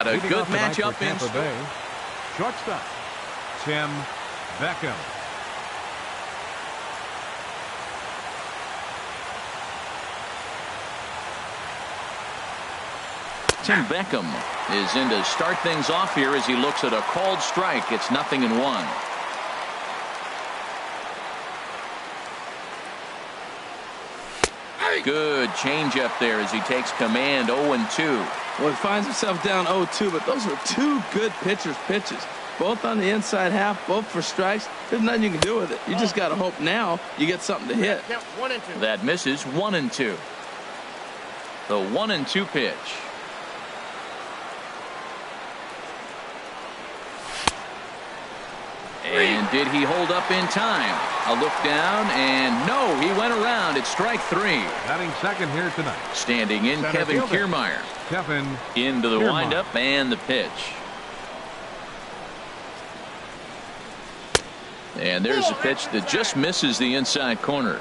What a good matchup in store. Shortstop, Tim Beckham. Tim Beckham is in to start things off here as he looks at a called strike. It's 0-1. Good changeup there as he takes command. 0-2. Well, he finds himself down 0-2, but those are two good pitchers' pitches. Both on the inside half, both for strikes. There's nothing you can do with it. You just got to hope now you get something to hit. That misses. 1-2. The 1-2 pitch. And did he hold up in time? A look down, and no, he went around. It's strike 3. Batting second here tonight. Standing in, Center Kevin fielder. Kiermaier. Kevin Into the Kiermaier. windup and the pitch. And there's a pitch that just misses the inside corner.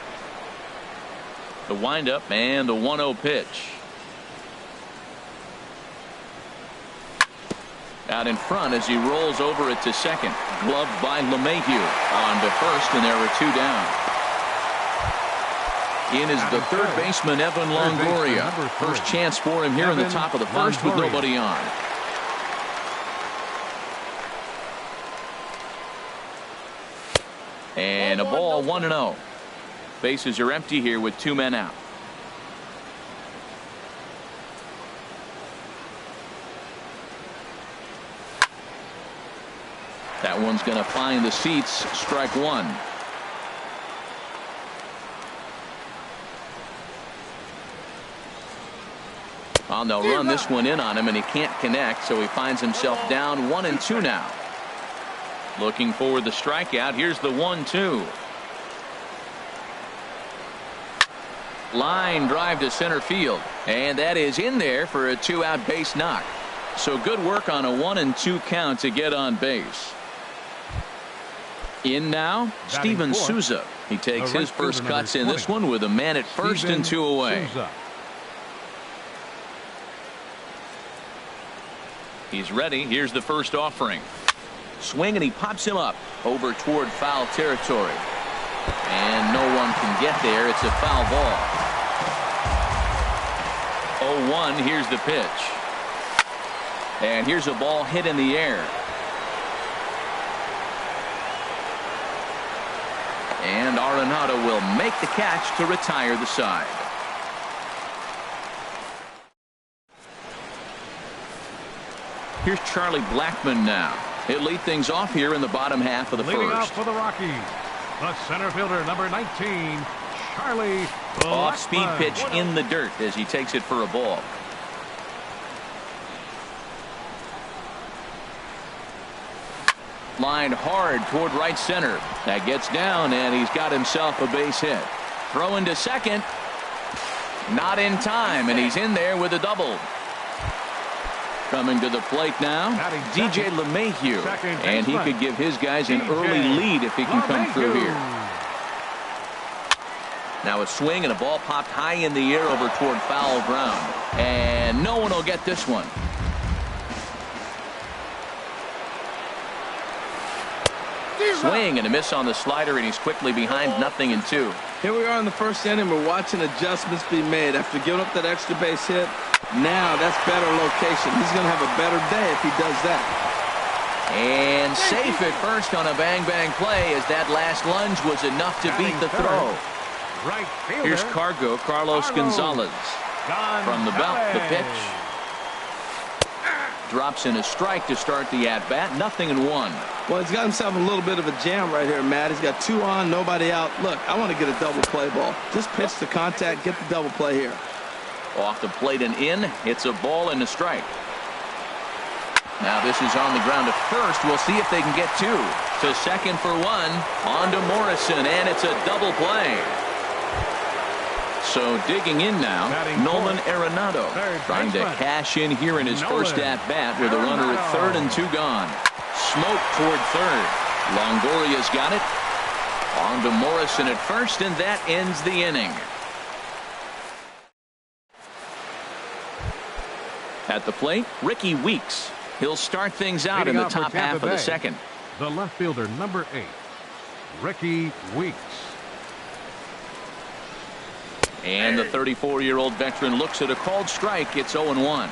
The windup and the 1-0 pitch. Out in front as he rolls over it to second. Gloved by LeMahieu. On to first, and there are 2 down. In is the third baseman, Evan Longoria. First chance for him here in the top of the first with nobody on. And a ball, 1-0. Bases are empty here with 2 men out. That one's going to find the seats. Strike 1. Well, they'll run this one in on him, and he can't connect, so he finds himself down 1-2 now. Looking for the strikeout. Here's the 1-2. Line drive to center field, and that is in there for a 2-out base knock. So good work on a 1-2 count to get on base. In now, Steven Souza. He takes his first cuts in this one with a man at first and 2 away. He's ready. Here's the first offering. Swing, and he pops him up over toward foul territory. And no one can get there. It's a foul ball. 0-1. Here's the pitch. And here's a ball hit in the air. And Arenado will make the catch to retire the side. Here's Charlie Blackmon now. He'll lead things off here in the bottom half of the Leading first. off for the Rockies, the center fielder, number 19, Charlie Blackmon. Off-speed pitch in the dirt as he takes it for a ball. Lined hard toward right center. That gets down, and he's got himself a base hit. Throw into second. Not in time, and he's in there with a double. Coming to the plate now, DJ LeMahieu, and he could give his guys an early lead if he can come through here. Now a swing, and a ball popped high in the air over toward foul ground, and no one will get this one. Swing and a miss on the slider, and he's quickly behind 0-2. Here we are in the first inning. We're watching adjustments be made after giving up that extra base hit. Now that's better location. He's going to have a better day if he does that. And safe at first on a bang-bang play, as that last lunge was enough to beat the throw. Here's Carlos Gonzalez. From the belt, the pitch. Drops in a strike to start the at-bat. 0-1. Well, he's got himself a little bit of a jam right here, Matt. He's got 2 on, nobody out. Look, I want to get a double play ball. Just pitch the contact, get the double play here. Off the plate and in. It's a ball and a strike. Now this is on the ground at first. We'll see if they can get 2. To second for 1. On to Morrison, and it's a double play. So digging in now, Nolan Arenado trying to cash in here in his first at-bat with a runner at third and 2 gone. Smoke toward third. Longoria's got it. On to Morrison at first, and that ends the inning. At the plate, Ricky Weeks. He'll start things out Leading in the off for top Tampa half of the Bay, second. the left fielder, number 8, Ricky Weeks. And the 34-year-old veteran looks at a called strike. It's 0-1.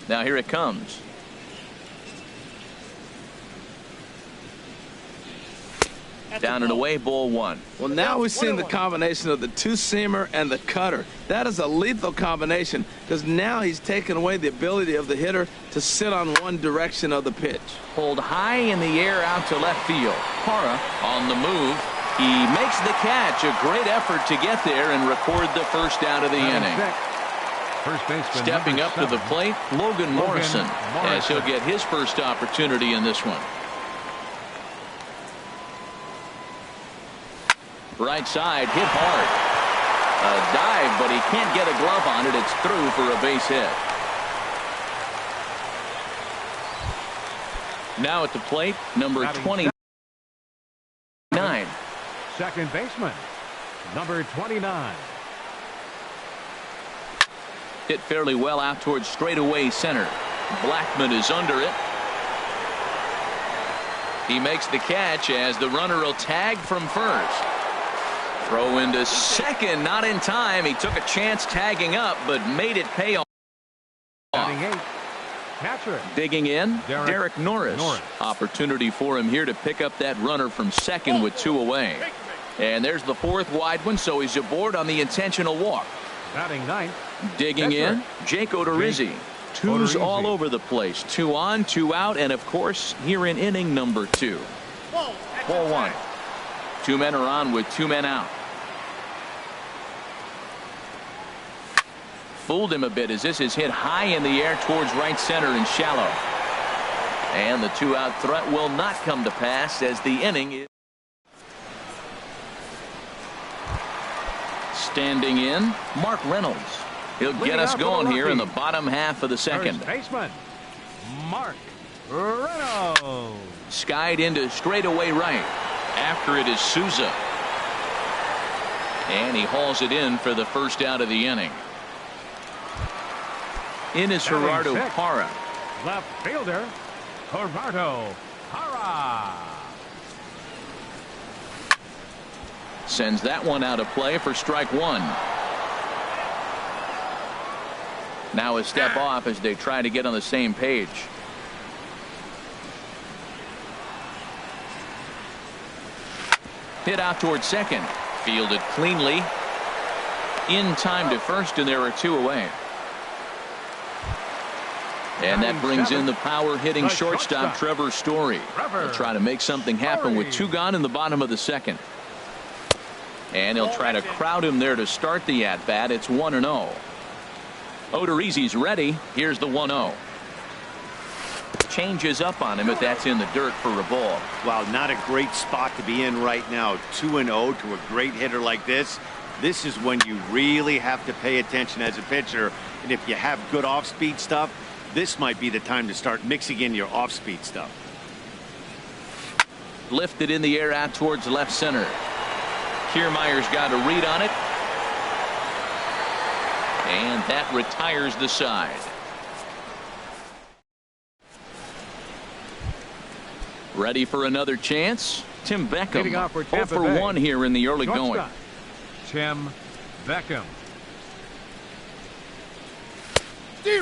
Now here it comes. Down and away, ball 1. Well, now we've seen the combination of the two-seamer and the cutter. That is a lethal combination because now he's taken away the ability of the hitter to sit on one direction of the pitch. Pulled high in the air out to left field. Parra on the move. He makes the catch. A great effort to get there and record the first out of the inning. First baseman, Stepping number up to 7, the plate, Logan Morrison, as he'll get his first opportunity in this one. Right side, hit hard. A dive, but he can't get a glove on it. It's through for a base hit. Now at the plate, number 29. Second baseman, number 29. Hit fairly well out towards straightaway center. Blackman is under it. He makes the catch as the runner will tag from first. Throw into second, not in time. He took a chance tagging up, but made it pay off. Catcher. Digging in, Derek Norris. Opportunity for him here to pick up that runner from second with 2 away. And there's the 4th wide one, so he's aboard on the intentional walk. Batting 9th. Digging in, Jake Odorizzi. Twos all over the place. 2 on, 2 out, and of course, here in inning number 2. Ball 1. 2 men are on with 2 men out. Fooled him a bit as this is hit high in the air towards right center and shallow. And the 2-out threat will not come to pass as the inning is standing in. Mark Reynolds. He'll get us going here in the bottom half of the second. First baseman, Mark Reynolds. Skied into straightaway right. After it is Souza. And he hauls it in for the first out of the inning. In is Gerardo Parra. Left fielder, Gerardo Parra. Sends that one out of play for strike 1. Now a step off as they try to get on the same page. Hit out towards second. Fielded cleanly. In time to first, and there are 2 away. And that brings in the power hitting shortstop Trevor Story. He'll try to make something happen with 2 gone in the bottom of the second. And he'll try to crowd him there to start the at-bat. It's 1-0. Odorizzi's ready. Here's the 1-0. Changes up on him, but that's in the dirt for a ball. Wow, not a great spot to be in right now. 2-0 to a great hitter like this. This is when you really have to pay attention as a pitcher. And if you have good off-speed stuff, this might be the time to start mixing in your off-speed stuff. Lifted in the air out towards left center. Kiermaier's got a read on it. And that retires the side. Ready for another chance? Tim Beckham. 0 for 1 here in the early going. Tim Beckham.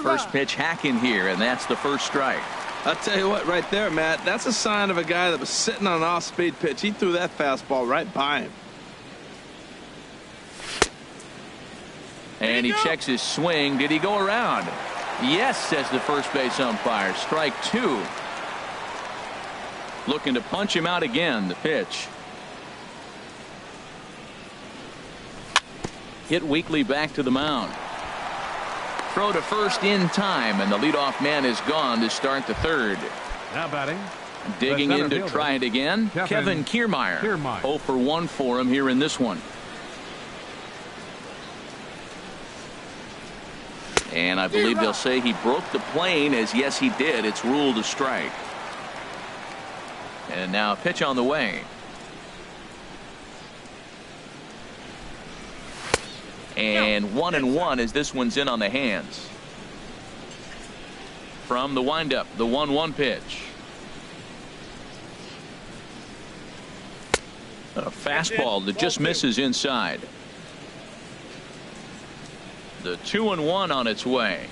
First pitch hacking here, and that's the first strike. I'll tell you what, right there, Matt, that's a sign of a guy that was sitting on an off-speed pitch. He threw that fastball right by him. And he checks his swing. Did he go around? Yes, says the first base umpire. Strike 2. Looking to punch him out again. The pitch. Hit weakly back to the mound. Throw to first in time, and the leadoff man is gone to start the third. Now batting. Digging in to try it again. Kevin Kiermaier. 0 for 1 for him here in this one. And I believe they'll say he broke the plane, as yes he did. It's ruled a strike. And now a pitch on the way. And 1-1 as this one's in on the hands. From the windup, the 1-1 pitch. A fastball that just misses inside. The 2-1 on its way.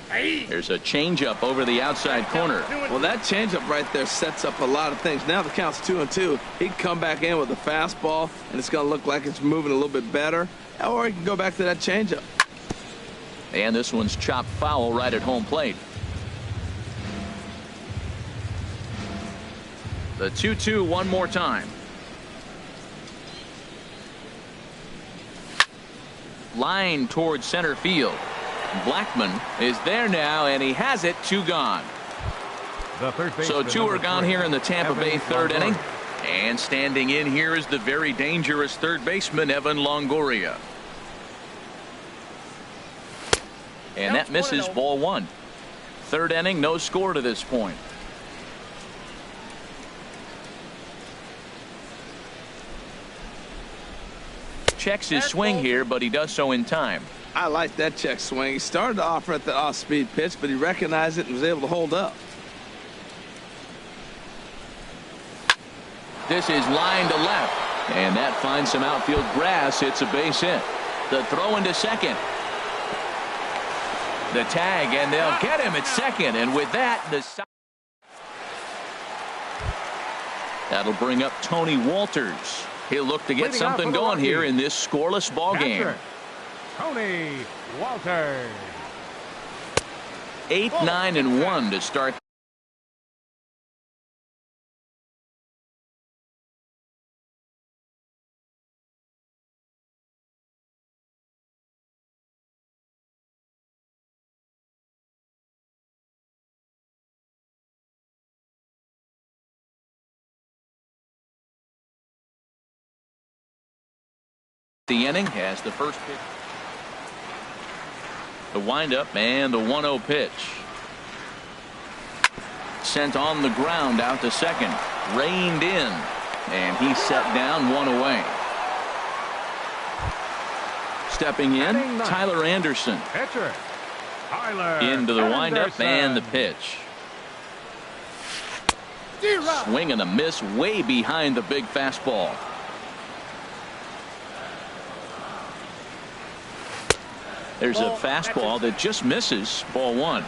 There's a changeup over the outside corner. Well, that changeup right there sets up a lot of things. Now the count's 2-2. He can come back in with a fastball, and it's going to look like it's moving a little bit better. Or he can go back to that changeup. And this one's chopped foul right at home plate. The 2-2 one more time. Line towards center field. Blackman is there now, and he has it. 2 gone. So 2 are gone here in the Tampa Bay third inning. And standing in here is the very dangerous third baseman, Evan Longoria. And that misses, ball 1. Third inning, no score to this point. Checks his swing here, but he does so in time. I like that check swing. He started to offer at the off-speed pitch, but he recognized it and was able to hold up. This is line to left, and that finds some outfield grass. It's a base hit. The throw into second. The tag, and they'll get him at second. And with that, that'll bring up Tony Walters. He'll look to get something going here in this scoreless ball game. Tony Walters. 8, 9, and 1 to start. The inning has the first pitch. The windup and the 1-0 pitch. Sent on the ground out to second. Reined in. And he's set down, 1 away. Stepping in, Tyler Anderson. Pitcher, Tyler into the windup Anderson. and the pitch. Swing and a miss way behind the big fastball. There's a fastball that just misses, ball 1.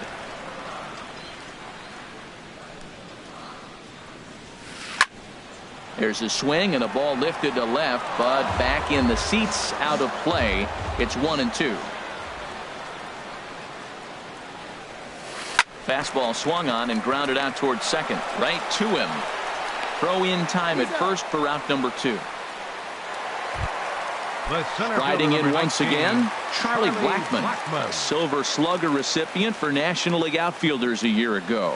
There's a swing and a ball lifted to left, but back in the seats, out of play. It's 1-2. Fastball swung on and grounded out towards second, right to him. Throw in time at first for out number 2. Riding in once again, Charlie Blackman, a Silver Slugger recipient for National League outfielders a year ago.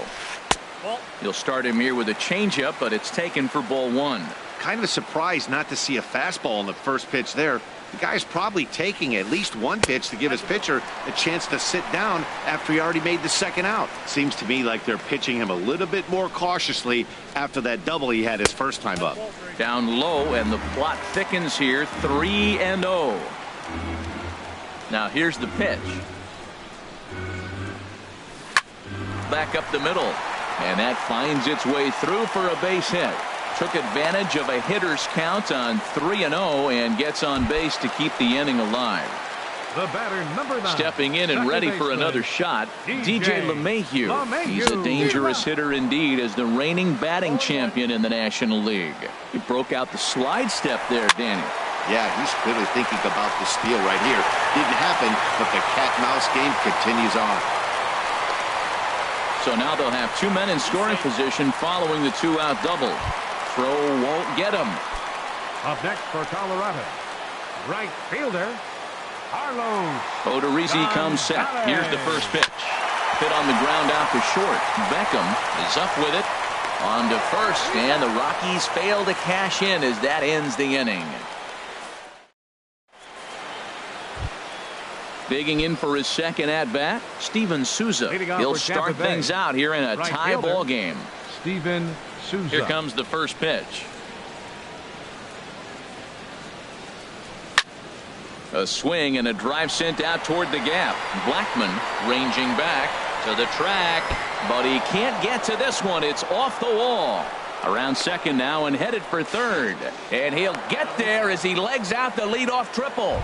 You'll start him here with a changeup, but it's taken for ball 1. Kind of surprised not to see a fastball in the first pitch there. The guy's probably taking at least one pitch to give his pitcher a chance to sit down after he already made the second out. Seems to me like they're pitching him a little bit more cautiously after that double he had his first time up. Down low, and the plot thickens here. 3-0. Now here's the pitch. Back up the middle, and that finds its way through for a base hit. Took advantage of a hitter's count on 3-0 and gets on base to keep the inning alive. The batter, number 9. Stepping in and ready for another shot, DJ LeMahieu. He's a dangerous hitter indeed as the reigning batting champion in the National League. He broke out the slide step there, Danny. Yeah, he's clearly thinking about the steal right here. Didn't happen, but the cat-mouse game continues on. So now they'll have 2 men in scoring position following the 2-out double. Throw won't get him. Up next for Colorado, right fielder, Carlos Odorizzi comes set. Here's the first pitch. Hit on the ground out to short. Beckham is up with it. On to first, and the Rockies fail to cash in as that ends the inning. Digging in for his second at-bat, Steven Souza. He'll start things out here in a tie ball game. Steven Souza. Here comes the first pitch. A swing and a drive sent out toward the gap. Blackman ranging back to the track, but he can't get to this one. It's off the wall. Around second now and headed for third. And he'll get there as he legs out the leadoff triple.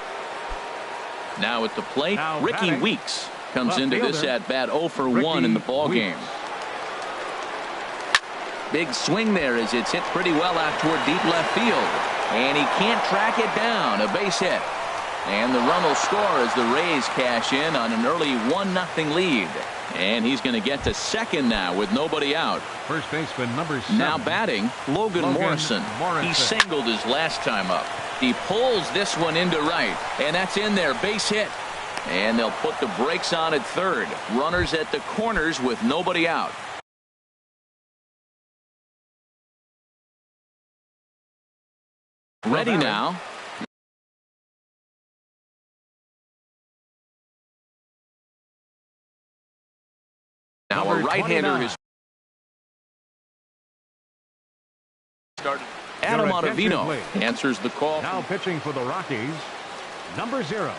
Now at the plate, Now Ricky batting, Weeks comes left into this fielder, at bat 0 for 1 Ricky in the ball Weeks. game. Big swing there as it's hit pretty well out toward deep left field. And he can't track it down. A base hit. And the run will score as the Rays cash in on an early 1-0 lead. And he's going to get to second now with nobody out. First baseman number 7. Now batting, Logan Morrison. He singled his last time up. He pulls this one into right. And that's in there. Base hit. And they'll put the brakes on at third. Runners at the corners with nobody out. Ready now. Now a right-hander has started. Adam Ottavino answers the call. Now pitching for the Rockies, number 0.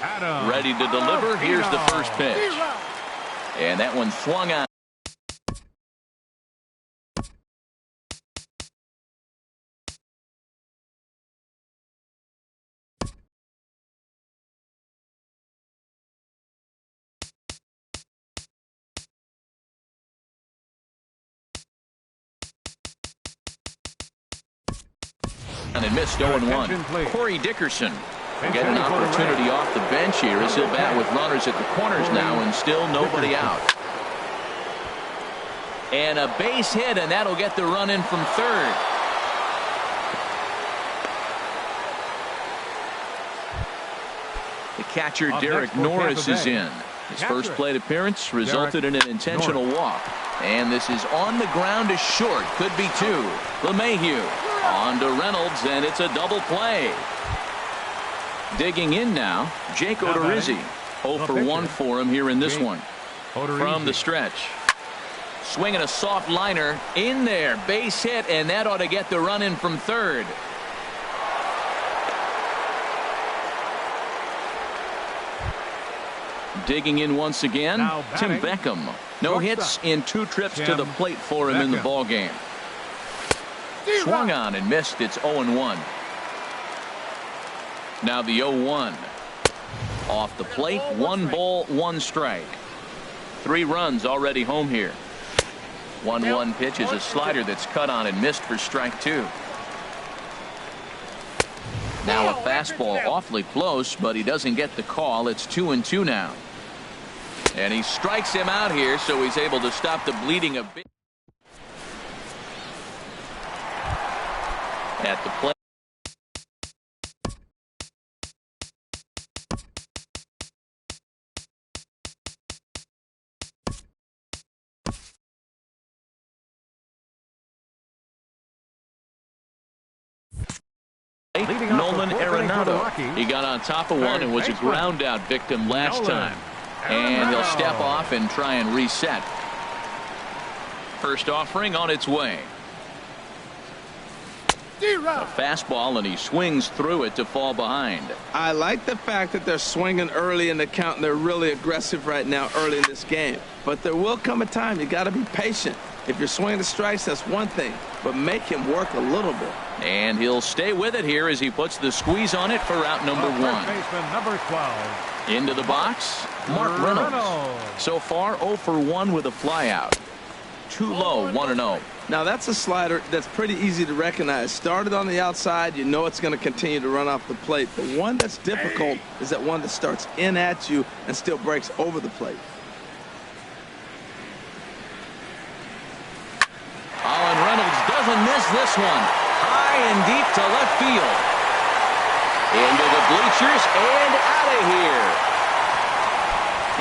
Adam. Ready to deliver. Here's the first pitch. And that one swung on. And missed 0-1. Corey Dickerson will get an opportunity off the bench here as he'll bat with runners at the corners now and still nobody out. And a base hit, and that'll get the run in from third. The catcher Derek Norris is in. His first plate appearance resulted in an intentional walk. And this is on the ground to short. Could be 2. LeMahieu on to Reynolds, and it's a double play. Digging in now, Jake Odorizzi. 0 for 1 for him here in this one. From the stretch. Swinging a soft liner in there. Base hit, and that ought to get the run in from third. Digging in once again, Tim Beckham. No hits in 2 trips to the plate for him in the ball game. Swung on and missed. It's 0-1. Now the 0-1. Off the plate, 1 ball, 1 strike. 3 runs already home here. 1-1 pitch is a slider that's cut on and missed for strike 2. Now a fastball awfully close, but he doesn't get the call. It's 2-2 now. And he strikes him out here, so he's able to stop the bleeding a bit. At the plate. Nolan Arenado. He got on top of one and was a ground out victim last time. And he'll step off and try and reset. First offering on its way. A fastball, and he swings through it to fall behind. I like the fact that they're swinging early in the count, and they're really aggressive right now early in this game. But there will come a time you got to be patient. If you're swinging the strikes, that's one thing, but make him work a little bit. And he'll stay with it here as he puts the squeeze on it for route number 1. Number 12. Into the box, Mark Reynolds. So far 0 for 1 with a flyout. Too low, 1-0. Now that's a slider that's pretty easy to recognize. Started on the outside, you know it's going to continue to run off the plate. The one that's difficult is that one that starts in at you and still breaks over the plate. And Reynolds doesn't miss this one. High and deep to left field. Into the bleachers and out of here.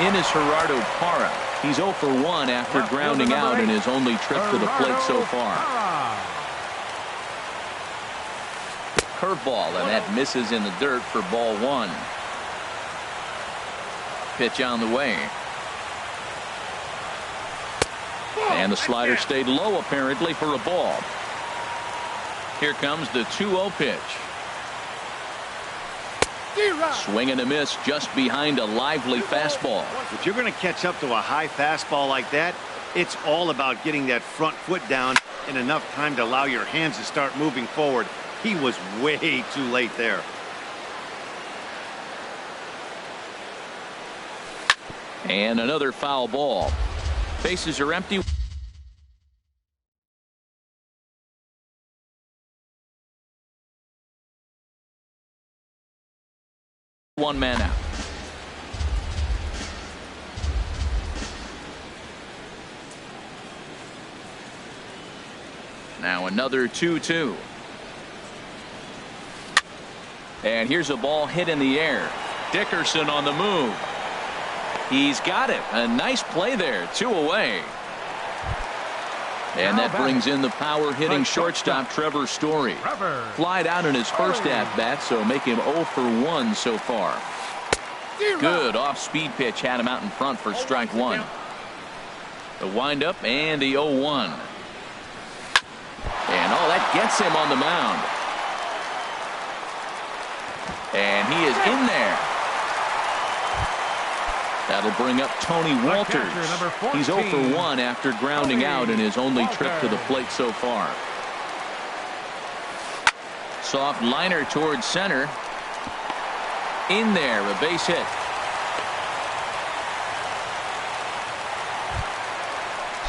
In is Gerardo Parra. He's 0 for 1 after grounding out in his only trip to the plate so far. Curveball, and that misses in the dirt for ball 1. Pitch on the way. And the slider stayed low apparently for a ball. Here comes the 2-0 pitch. Swing and a miss just behind a lively fastball. If you're going to catch up to a high fastball like that, it's all about getting that front foot down in enough time to allow your hands to start moving forward. He was way too late there. And another foul ball. Bases are empty. One man out. Now another 2-2. And here's a ball hit in the air. Dickerson on the move. He's got it. A nice play there. 2 away. And that brings in the power hitting shortstop Trevor Story. Flied out in his first at-bat, so make him 0 for 1 so far. Good off-speed pitch had him out in front for strike 1. The windup and the 0-1. And that gets him on the mound. And he is in there. That'll bring up Tony Walters. He's 0 for 1 after grounding out in his only trip to the plate so far. Soft liner towards center. In there, a base hit.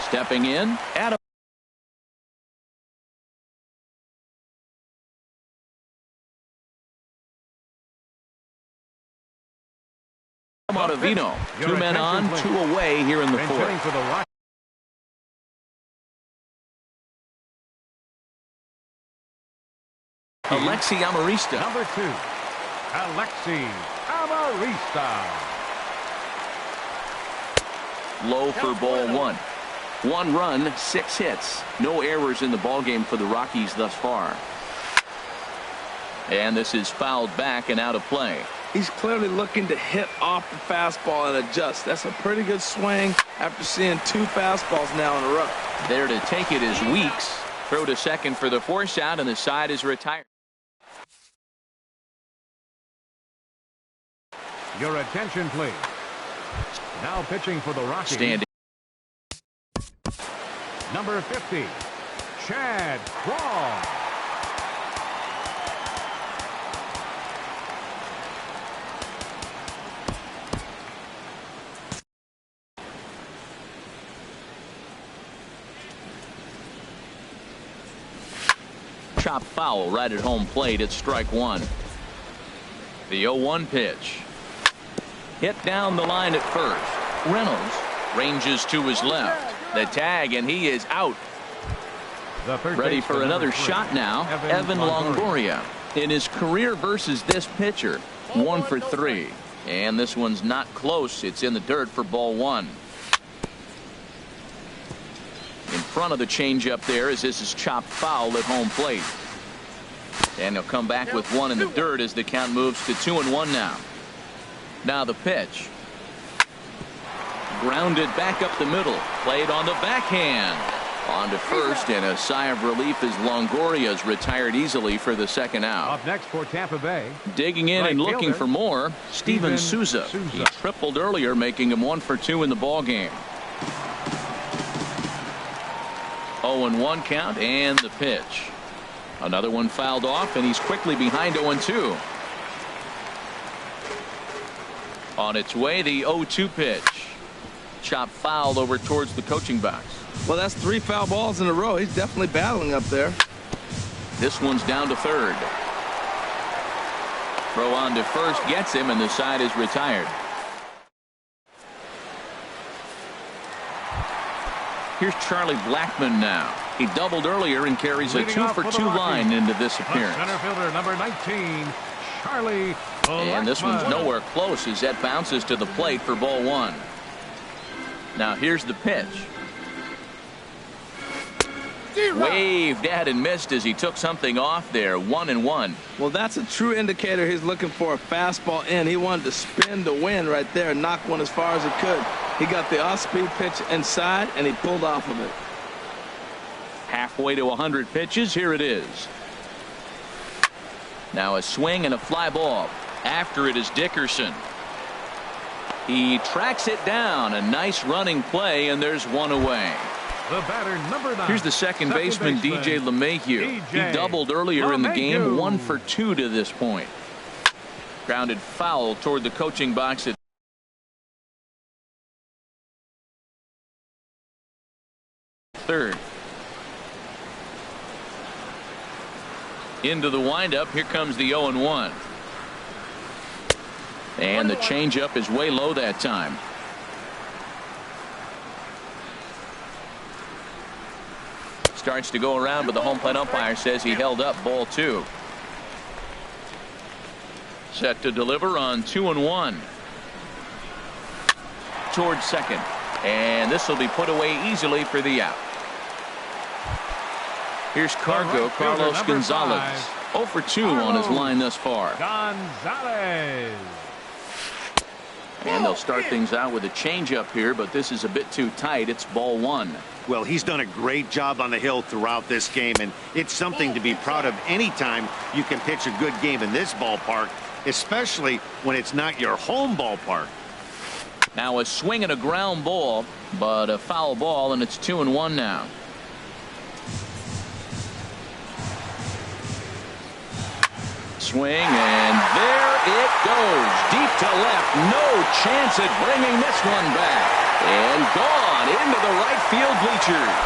Stepping in, Adam. Montevino. 2 men on, 2 away here in the fourth. Alexi Amarista. Number 2, Alexi Amarista. Low for ball 1. 1 run, 6 hits. No errors in the ballgame for the Rockies thus far. And this is fouled back and out of play. He's clearly looking to hit off the fastball and adjust. That's a pretty good swing after seeing 2 fastballs now in a row. There to take it is Weeks. Throw to second for the force out, and the side is retired. Your attention, please. Now pitching for the Rockies. Standing. Number 50, Chad Raw. Chop foul right at home plate at strike 1. The 0-1 pitch. Hit down the line at first. Reynolds ranges to his left. The tag, and he is out. Ready for another shot now. Evan Longoria. In his career versus this pitcher, 1 for 3. And this one's not close. It's in the dirt for ball 1. In front of the changeup there as this is chopped foul at home plate. And he'll come back with 1 in the dirt as the count moves to 2-1 now. Now the pitch. Grounded back up the middle. Played on the backhand. On to first, and a sigh of relief as Longoria's retired easily for the second out. Up next for Tampa Bay. Digging in and looking for more, Steven Souza. He tripled earlier, making him 1 for 2 in the ballgame. 0-1 count and the pitch. Another one fouled off, and he's quickly behind 0-2. On its way, the 0-2 pitch. Chop foul over towards the coaching box. Well, that's 3 foul balls in a row. He's definitely battling up there. This one's down to third. Throw on to first gets him, and the side is retired. Here's Charlie Blackmon now. He doubled earlier and carries a 2 for 2 line into this appearance. Center fielder number 19, Charlie Blackmon. And this one's nowhere close as that bounces to the plate for ball 1. Now here's the pitch. Waved at and missed as he took something off there. 1-1. Well, that's a true indicator he's looking for a fastball in. He wanted to spin the wind right there and knock one as far as he could. He got the off-speed pitch inside, and he pulled off of it. Halfway to 100 pitches. Here it is. Now a swing and a fly ball. After it is Dickerson. He tracks it down. A nice running play, and there's one away. The batter, number 9. Here's the second baseman, DJ LeMahieu. He doubled earlier in the game, 1 for 2 to this point. Grounded foul toward the coaching box at third. Into the windup. Here comes the 0-1. And the changeup is way low that time. Starts to go around, but the home plate umpire says he held up ball 2. Set to deliver on 2-1. Towards second. And this will be put away easily for the out. Here's Cargo, Carlos Gonzalez. 0 for 2 on his line thus far. Gonzalez. And they'll start things out with a changeup here, but this is a bit too tight. It's ball 1. Well, he's done a great job on the hill throughout this game, and it's something to be proud of anytime you can pitch a good game in this ballpark, especially when it's not your home ballpark. Now a swing and a ground ball, but a foul ball, and it's 2-1 now. Swing, and there it goes. Deep to left. No chance at bringing this one back. And gone into the right field bleachers.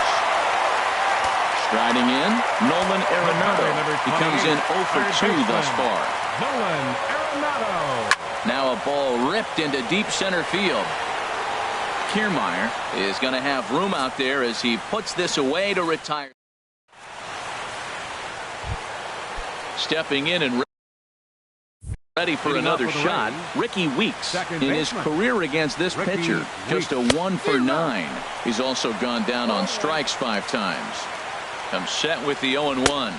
Striding in, Nolan Arenado. He comes in 0 for 2 thus far. Nolan Arenado. Now a ball ripped into deep center field. Kiermaier is going to have room out there as he puts this away to retire. Stepping in and ready for another shot. Ricky Weeks in his career against this pitcher, just a 1 for 9. He's also gone down on strikes 5 times. Comes set with the 0-1.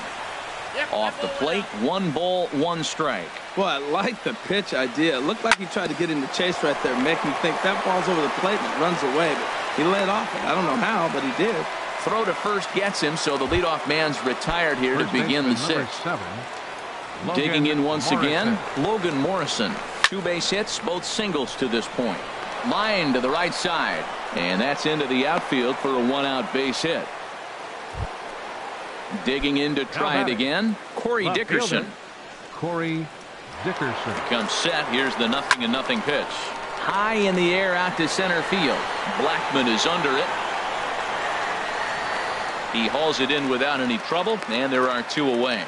Off the plate, 1 ball, 1 strike. Well, I like the pitch idea. It looked like he tried to get in the chase right there, make me think that ball's over the plate and it runs away. But he led off it. I don't know how, but he did. Throw to first gets him, so the leadoff man's retired here to begin the 6th. Digging in once again, Logan Morrison. 2 base hits, both singles to this point. Line to the right side, and that's into the outfield for a 1-out base hit. Digging in to try it again, Corey Dickerson. Corey Dickerson comes set. Here's the 0-0 pitch. High in the air out to center field. Blackman is under it. He hauls it in without any trouble, and there are 2 away.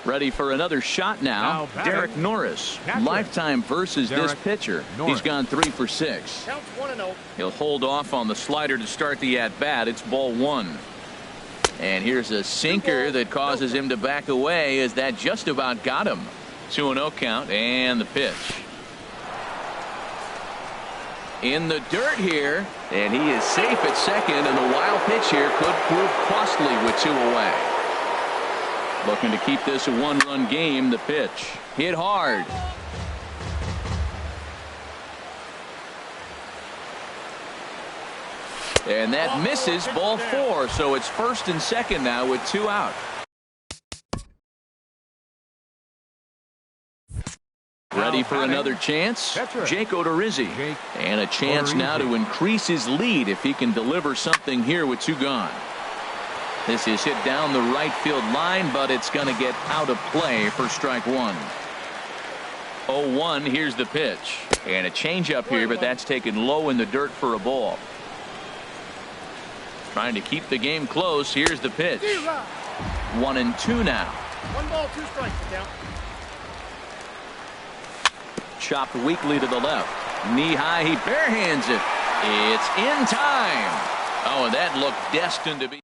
Ready for another shot now. Derek Norris. Lifetime versus this pitcher. He's gone 3 for 6. He'll hold off on the slider to start the at-bat. It's ball 1. And here's a sinker that causes him to back away as that just about got him. 2-0 count, and the pitch. In the dirt here, and he is safe at second, and the wild pitch here could prove costly with 2 away. Looking to keep this a 1-run game. The pitch hit hard. And that misses, ball 4. So it's first and second now with 2 out. Ready for another chance? Jake Odorizzi. And a chance now to increase his lead if he can deliver something here with 2 gone. This is hit down the right field line, but it's going to get out of play for strike 1. 0-1. Here's the pitch. And a changeup here, but that's taken low in the dirt for a ball. Trying to keep the game close. Here's the pitch. 1-2 now. 1 ball, 2 strikes. Count. Chopped weakly to the left. Knee high. He barehands it. It's in time. Oh, and that looked destined to be.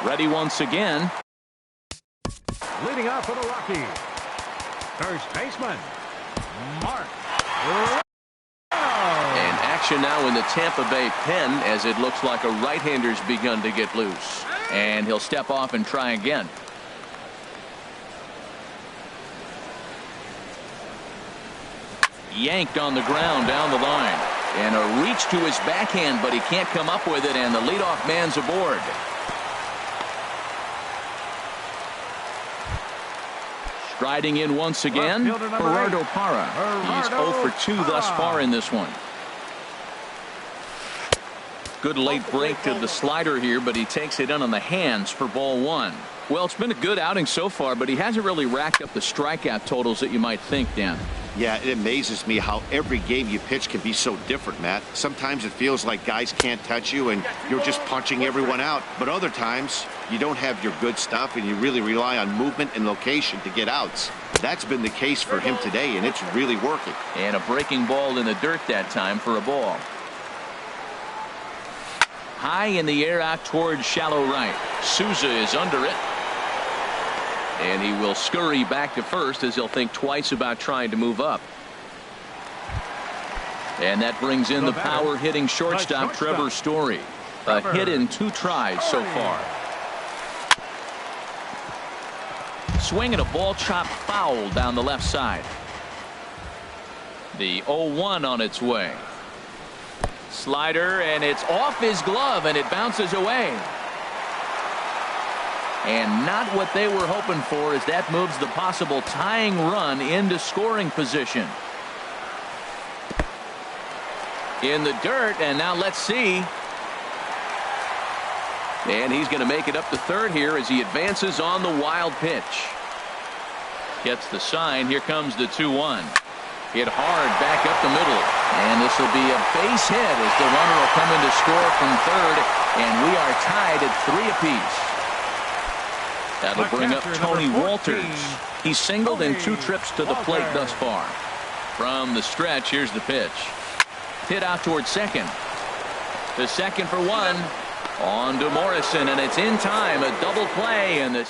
Ready once again. Leading off for the Rockies, first baseman, Mark. And action now in the Tampa Bay pen as it looks like a right-hander's begun to get loose. And he'll step off and try again. Yanked on the ground down the line. And a reach to his backhand, but he can't come up with it, and the leadoff man's aboard. Riding in once again, Gerardo Parra. He's 0 for 2 thus far in this one. Good late break to the slider here, but he takes it in on the hands for ball 1. Well, it's been a good outing so far, but he hasn't really racked up the strikeout totals that you might think, Dan. Yeah, it amazes me how every game you pitch can be so different, Matt. Sometimes it feels like guys can't touch you and you're just punching everyone out. But other times, you don't have your good stuff and you really rely on movement and location to get outs. That's been the case for him today, and it's really working. And a breaking ball in the dirt that time for a ball. High in the air out towards shallow right. Souza is under it. And he will scurry back to first as he'll think twice about trying to move up. And that brings in the power hitting shortstop Trevor Story. A hit in 2 tries so far. Swinging a ball chopped foul down the left side. The 0-1 on its way. Slider, and it's off his glove, and it bounces away. And not what they were hoping for, as that moves the possible tying run into scoring position. In the dirt, and now let's see. And he's going to make it up to third here as he advances on the wild pitch. Gets the sign. Here comes the 2-1. Hit hard back up the middle. And this will be a base hit as the runner will come in to score from third. And we are tied at 3 apiece. That'll bring up Tony Walters. He's singled in 2 trips to the plate thus far. From the stretch, here's the pitch. Hit out towards second. The second for 1. On to Morrison, and it's in time. A double play, and the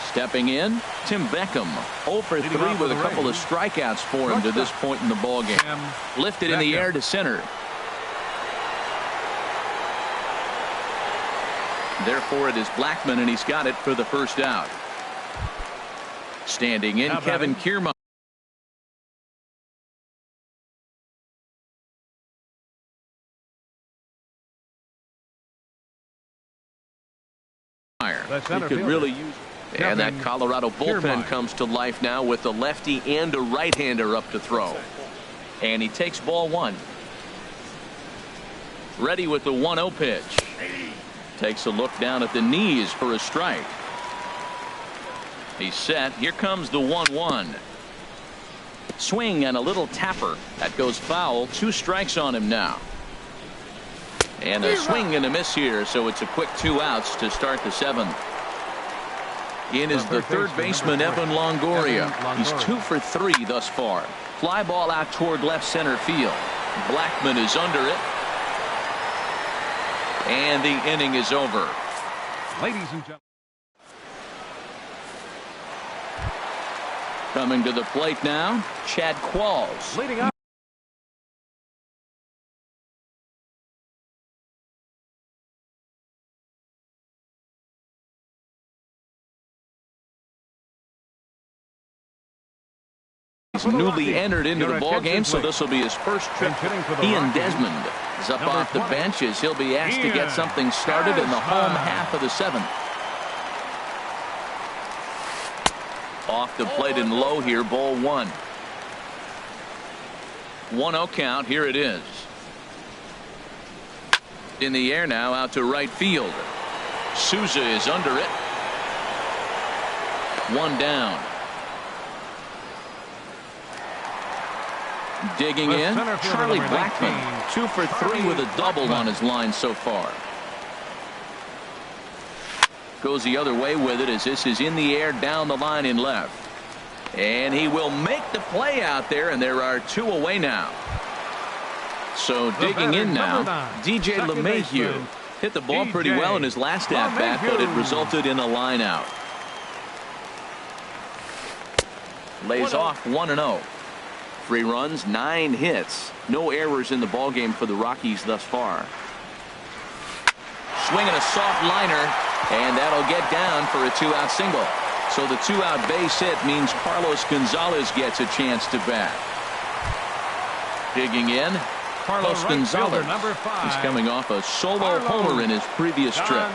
stepping in, Tim Beckham, 0 for 3 with a couple of strikeouts for him to this point in the ballgame. Lifted in the air to center. Therefore, it is Blackman, and he's got it for the first out. Standing in, Kevin Kiermaier. He could really use it. And that Colorado bullpen comes to life now with a lefty and a right-hander up to throw. And he takes ball 1. Ready with the 1-0 pitch. Takes a look down at the knees for a strike. He's set. Here comes the 1-1. Swing and a little tapper. That goes foul. 2 strikes on him now. And a swing and a miss here, so it's a quick 2 outs to start the 7th. In is the third baseman, Evan Longoria. He's 2 for 3 thus far. Fly ball out toward left center field. Blackman is under it. And the inning is over. Ladies and gentlemen. Coming to the plate now, Chad Qualls. Leading up. He's newly entered into the ball game, so this will be his first trip. Ian Desmond is up off the bench as he'll be asked to get something started in the home half of the 7th. Off the plate and low here, ball 1. 1-0 count. Here it is. In the air now, out to right field. Souza is under it. 1 down. Digging in, Charlie Blackman, 2 for 3 with a double on his line so far. Goes the other way with it as this is in the air down the line in left. And he will make the play out there, and there are 2 away now. So digging in now, DJ LeMahieu hit the ball pretty well in his last at-bat, but it resulted in a line out. Lays off 1-0. 3 runs, 9 hits. No errors in the ballgame for the Rockies thus far. Swinging a soft liner, and that'll get down for a 2-out single. So the 2-out base hit means Carlos Gonzalez gets a chance to bat. Digging in, Carlos Gonzalez. He's coming off a solo homer in his previous trip.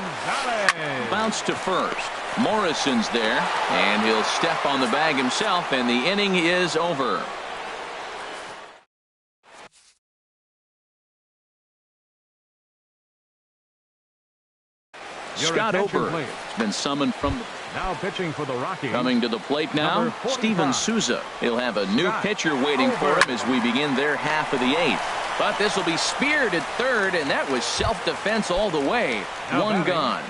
Bounce to first. Morrison's there, and he'll step on the bag himself, and the inning is over. Scott Ober has been summoned from the now pitching for the Rockies. Coming to the plate now, Steven Souza. He'll have a new pitcher waiting for him as we begin their half of the eighth. But this will be speared at third, and that was self-defense all the way. One gone.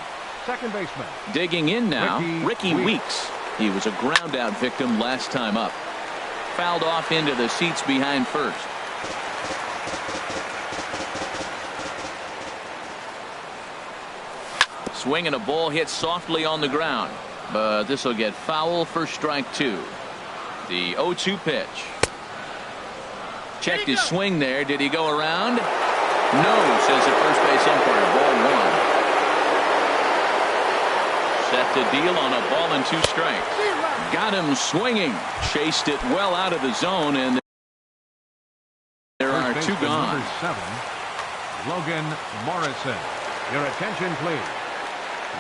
Second baseman. Digging in now, Ricky Weeks. He was a ground-out victim last time up. Fouled off into the seats behind first. Swinging a ball hit softly on the ground. But this will get foul for strike two. The 0-2 pitch. Checked his swing there. Did he go around? No, says the first base umpire. Ball one. Set to deal on a ball and 2 strikes. Got him swinging. Chased it well out of the zone, and there are 2 gone. Number 7, Logan Morrison. Your attention, please.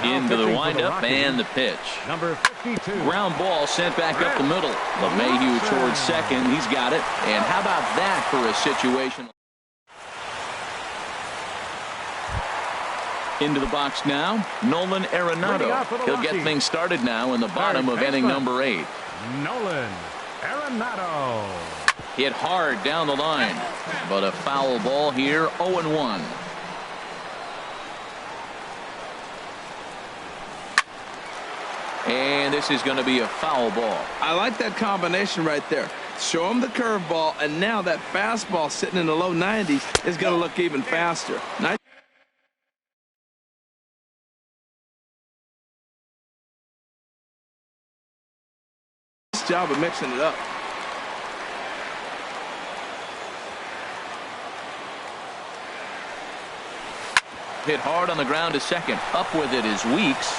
Into the windup and the pitch. Number 52. Ground ball sent back up the middle. LeMahieu towards second. He's got it. And how about that for a situation? Into the box now, Nolan Arenado. He'll get things started now in the bottom of inning number 8. Nolan Arenado. Hit hard down the line, but a foul ball here, 0-1. And this is going to be a foul ball. I like that combination right there. Show him the curveball, and now that fastball sitting in the low 90s is going to look even faster. Nice job of mixing it up. Hit hard on the ground to second. Up with it is Weeks.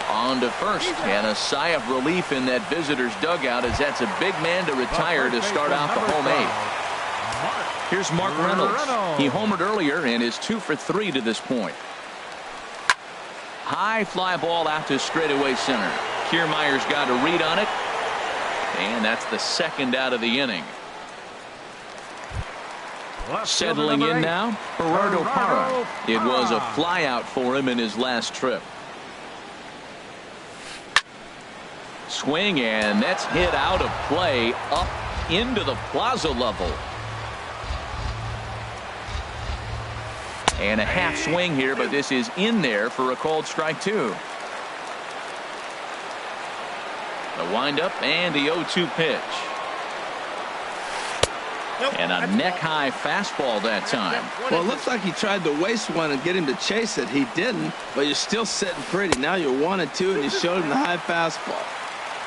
On to first, and a sigh of relief in that visitor's dugout as that's a big man to retire to start out the home 8th. Here's Mark Reynolds. He homered earlier and is 2 for 3 to this point. High fly ball out to straightaway center. Kiermaier's got a read on it, and that's the second out of the inning. Settling in now, Gerardo Parra. It was a fly out for him in his last trip. Swing, and that's hit out of play up into the plaza level. And a half swing here, but this is in there for a called strike 2. The windup and the 0-2 pitch. And a neck-high fastball that time. Well, it looks like he tried to waste one and get him to chase it. He didn't, but you're still sitting pretty. Now you're 1-2, and you showed him the high fastball.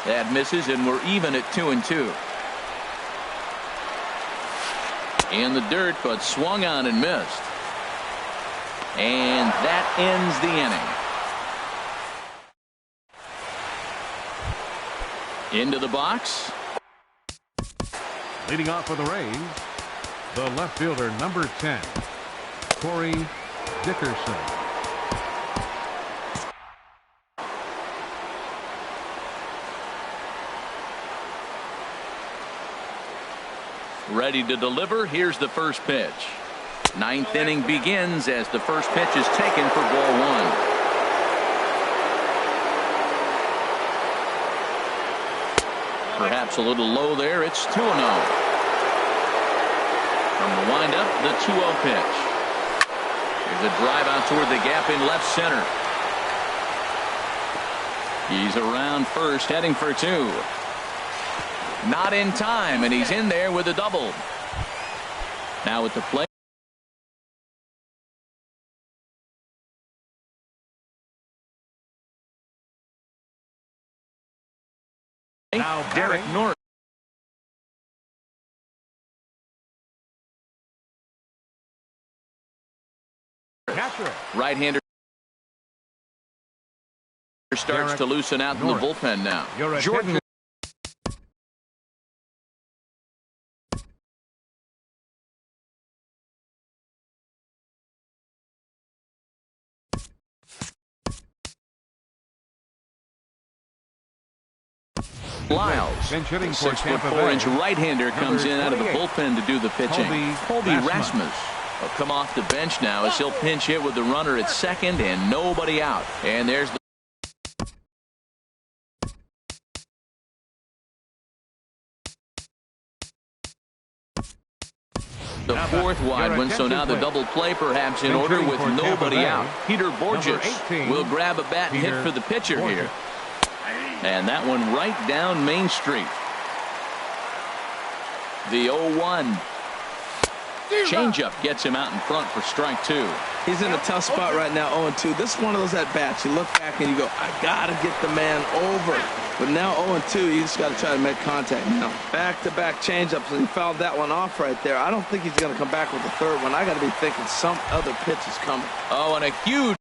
That misses, and we're even at 2-2. In the dirt, but swung on and missed. And that ends the inning. Into the box. Leading off for the Rays, the left fielder, number 10, Corey Dickerson. Ready to deliver. Here's the first pitch. 9th inning begins as the first pitch is taken for ball 1. Perhaps a little low there. It's 2-0. From the windup, the 2-0 pitch. Here's a drive out toward the gap in left center. He's around first, heading for 2. Not in time, and he's in there with a double. Now at the plate. Now Derek Norris. Right-hander starts to loosen out in the bullpen now. Jordan Lyles, Bench hitting the for Tampa Bay. 6'4" right-hander, comes in out of the 28. bullpen to do the pitching. Colby Rasmus will come off the bench now as he'll pinch hit with the runner at second and nobody out. And there's the fourth wide one, so now the double play perhaps in order with nobody out. Peter Borges will grab a bat and hit for the pitcher here. And that one right down Main Street. The 0-1. Changeup gets him out in front for strike two. He's in a tough spot right now, 0-2. This is one of those at-bats. You look back and you go, I got to get the man over. But now 0-2, you just got to try to make contact now. Back-to-back changeups, and he fouled that one off right there. I don't think he's going to come back with the third one. I got to be thinking some other pitch is coming. Oh, and a huge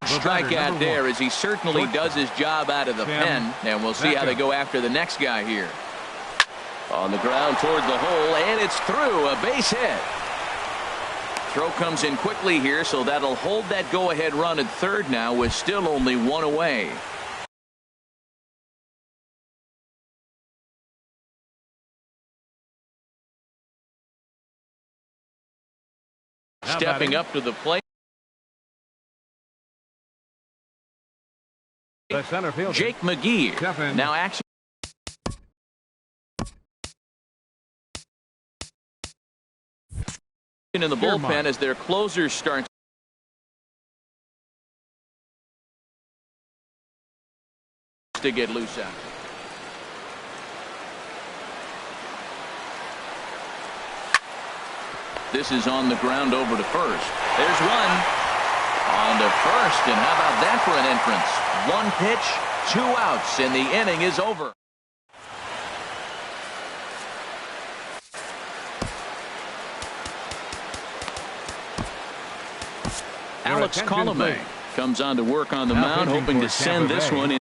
strikeout there as he certainly does his job out of the pen. And we'll see how they go after the next guy here. On the ground toward the hole, and it's through. A base hit. Throw comes in quickly here, so that'll hold that go-ahead run at third now with still only one away. Stepping up to the plate, the center fielder, Jake McGee. Now action. In the bullpen as their closer starts to get loose out. This is on the ground over to first. There's one on to first, and how about that for an entrance? One pitch, 2 outs, and the inning is over. Alex Colomé comes on to work on the mound, hoping to send this one in.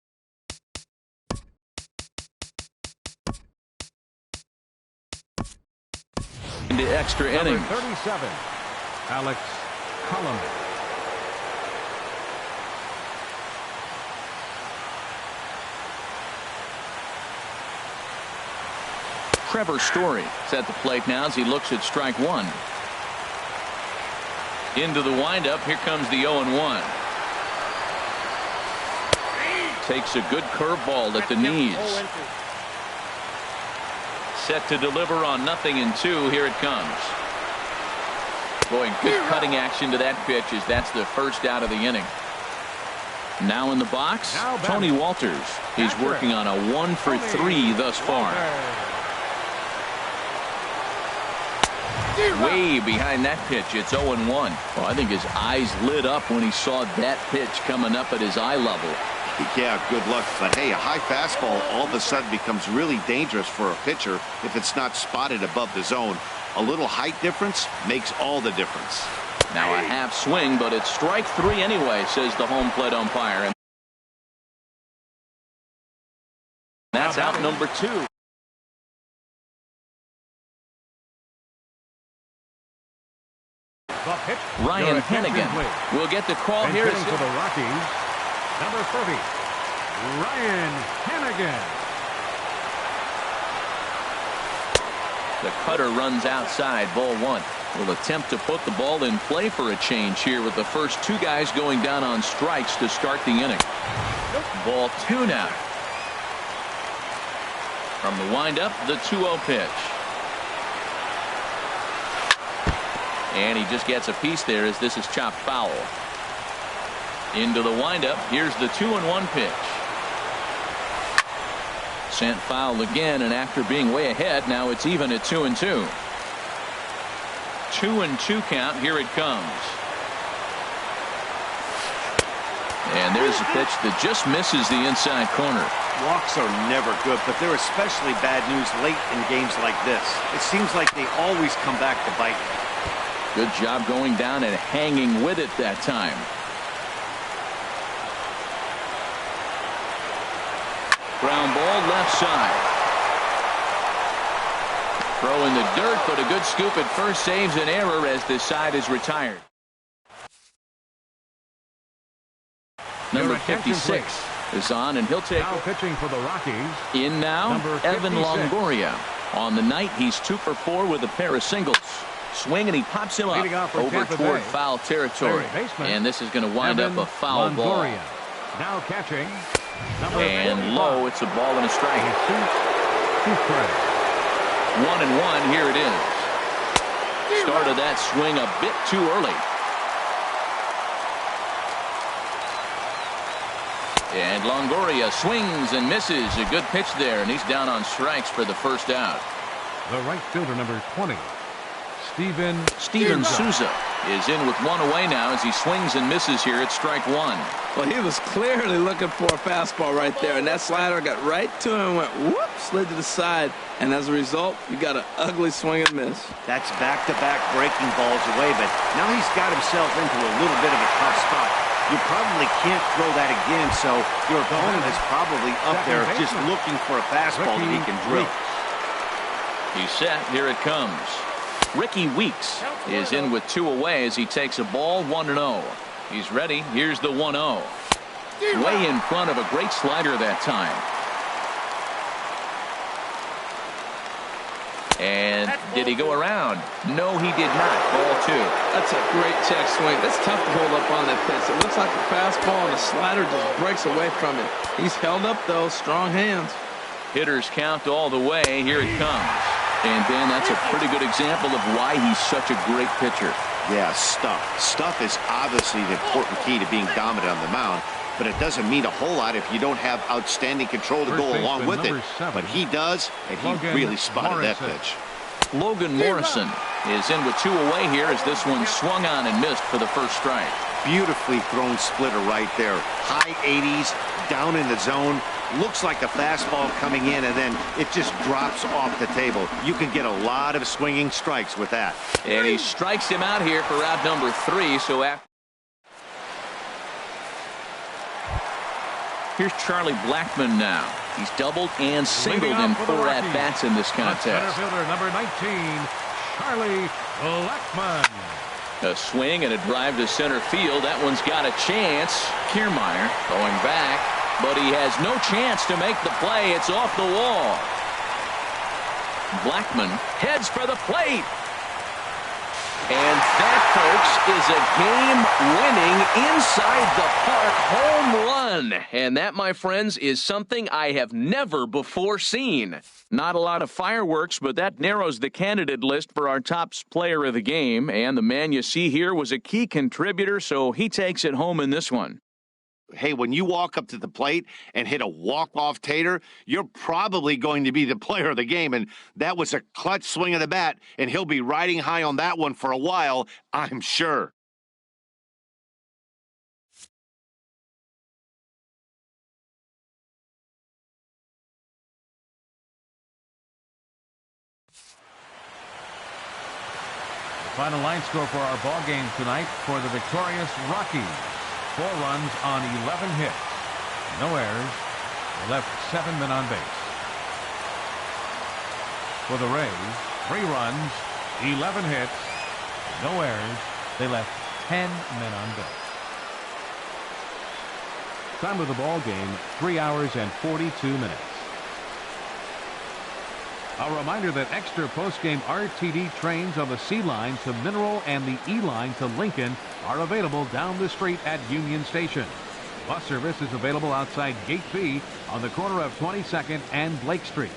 Into extra innings. 37, Alex Colomé. Trevor Story is at the plate now as he looks at strike one. Into the windup. Here comes the 0-1. Takes a good curveball at the knees. Set to deliver on 0-2. Here it comes. Boy, good cutting action to that pitch as that's the first out of the inning. Now in the box, Tony Walters. He's working on a 1-for-3 thus far. Way behind that pitch. It's 0-1. Well, I think his eyes lit up when he saw that pitch coming up at his eye level. Yeah, good luck. But hey, a high fastball all of a sudden becomes really dangerous for a pitcher if it's not spotted above the zone. A little height difference makes all the difference. Now a half swing, but it's strike three anyway, says the home plate umpire. And that's out number 2. Ryan Hennigan will get the call here. For the Rockies, number 30, Ryan Hennigan. The cutter runs outside, ball 1. Will attempt to put the ball in play for a change here with the first 2 guys going down on strikes to start the inning. Ball 2 now. From the windup, the 2-0 pitch. And he just gets a piece there as this is chopped foul. Into the windup. Here's the 2-1 pitch. Sent foul again, and after being way ahead, now it's even at 2-2. 2-2 count. Here it comes. And there's a pitch that just misses the inside corner. Walks are never good, but they're especially bad news late in games like this. It seems like they always come back to bite. Good job going down and hanging with it that time. Ground ball left side. Throw in the dirt, but a good scoop at first saves an error as this side is retired. Number 56 is on, and he'll take Now pitching for the Rockies. in now, Number Evan 56. Longoria. On the night, he's 2 for 4 with a pair of singles. Swing, and he pops him up Leading off for over Tampa toward Bay, foul territory. third baseman, And this is going to wind Evan up a foul ball. Longoria. Now catching. Number And low, it's a ball and a strike. 1-1, here it is. Started that swing a bit too early. And Longoria swings and misses. A good pitch there, and he's down on strikes for the first out. The right fielder, number 20, Steven Souza is in with one away now as he swings and misses here at strike one. Well, he was clearly looking for a fastball right there, and that slider got right to him and went whoop, slid to the side, and as a result, you got an ugly swing and miss. That's back-to-back breaking balls away, but now he's got himself into a little bit of a tough spot. You probably can't throw that again, so your opponent is probably up there just looking for a fastball that he can drill. He's set. Here it comes. Ricky Weeks is in with 2 away as he takes a ball 1-0. He's ready. Here's the 1-0. Way in front of a great slider that time. And did he go around? No, he did not. Ball 2. That's a great check swing. That's tough to hold up on that pitch. It looks like a fastball, and the slider just breaks away from it. He's held up, though. Strong hands. Hitters count all the way. Here it comes. And, Ben, that's a pretty good example of why he's such a great pitcher. Yeah, stuff. Stuff is obviously the important key to being dominant on the mound, but it doesn't mean a whole lot if you don't have outstanding control to go along with it. But he does, and he really spotted that pitch. Logan Morrison is in with 2 away here as this one swung on and missed for the first strike. Beautifully thrown splitter right there. High 80s, down in the zone. Looks like a fastball coming in, and then it just drops off the table. You can get a lot of swinging strikes with that. And he strikes him out here for out number 3. So after. Here's Charlie Blackmon now. He's doubled and singled in 4 at-bats in this contest. Center fielder, number 19, Charlie Blackmon. A swing and a drive to center field. That one's got a chance. Kiermaier going back, but he has no chance to make the play. It's off the wall. Blackmon heads for the plate. And that, folks, is a game-winning inside the park home run. And that, my friends, is something I have never before seen. Not a lot of fireworks, but that narrows the candidate list for our top player of the game. And the man you see here was a key contributor, so he takes it home in this one. Hey, when you walk up to the plate and hit a walk-off tater, you're probably going to be the player of the game, and that was a clutch swing of the bat, and he'll be riding high on that one for a while, I'm sure. The final line score for our ball game tonight for the victorious Rockies. 4 runs on 11 hits. No errors. They left 7 men on base. For the Rays, 3 runs, 11 hits, no errors. They left 10 men on base. Time of the ball game, 3 hours and 42 minutes. A reminder that extra post-game RTD trains on the C line to Mineral and the E line to Lincoln are available down the street at Union Station. Bus service is available outside Gate B on the corner of 22nd and Blake Streets.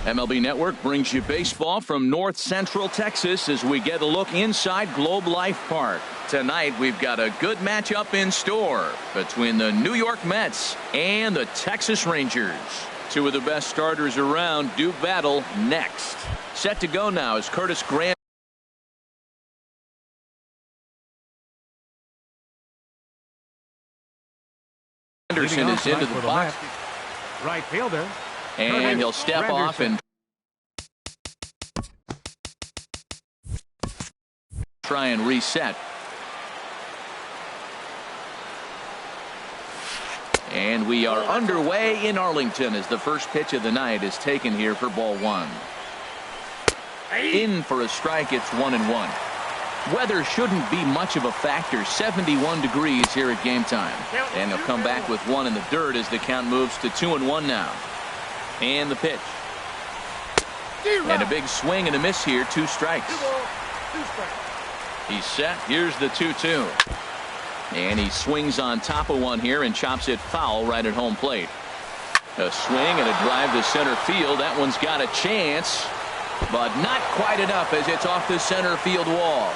MLB Network brings you baseball from North Central Texas as we get a look inside Globe Life Park. Tonight we've got a good matchup in store between the New York Mets and the Texas Rangers. Two of the best starters around do battle next. Set to go now is Curtis Grant. Anderson is into the box. Right fielder. And he'll step off and try and reset. And we are underway in Arlington as the first pitch of the night is taken here for ball one. In for a strike, it's 1-1. Weather shouldn't be much of a factor. 71 degrees here at game time. And they'll come back with one in the dirt as the count moves to 2-1 now. And the pitch. And a big swing and a miss here. 2 strikes. He's set. Here's the 2-2. And he swings on top of one here and chops it foul right at home plate. A swing and a drive to center field. That one's got a chance, but not quite enough as it's off the center field wall.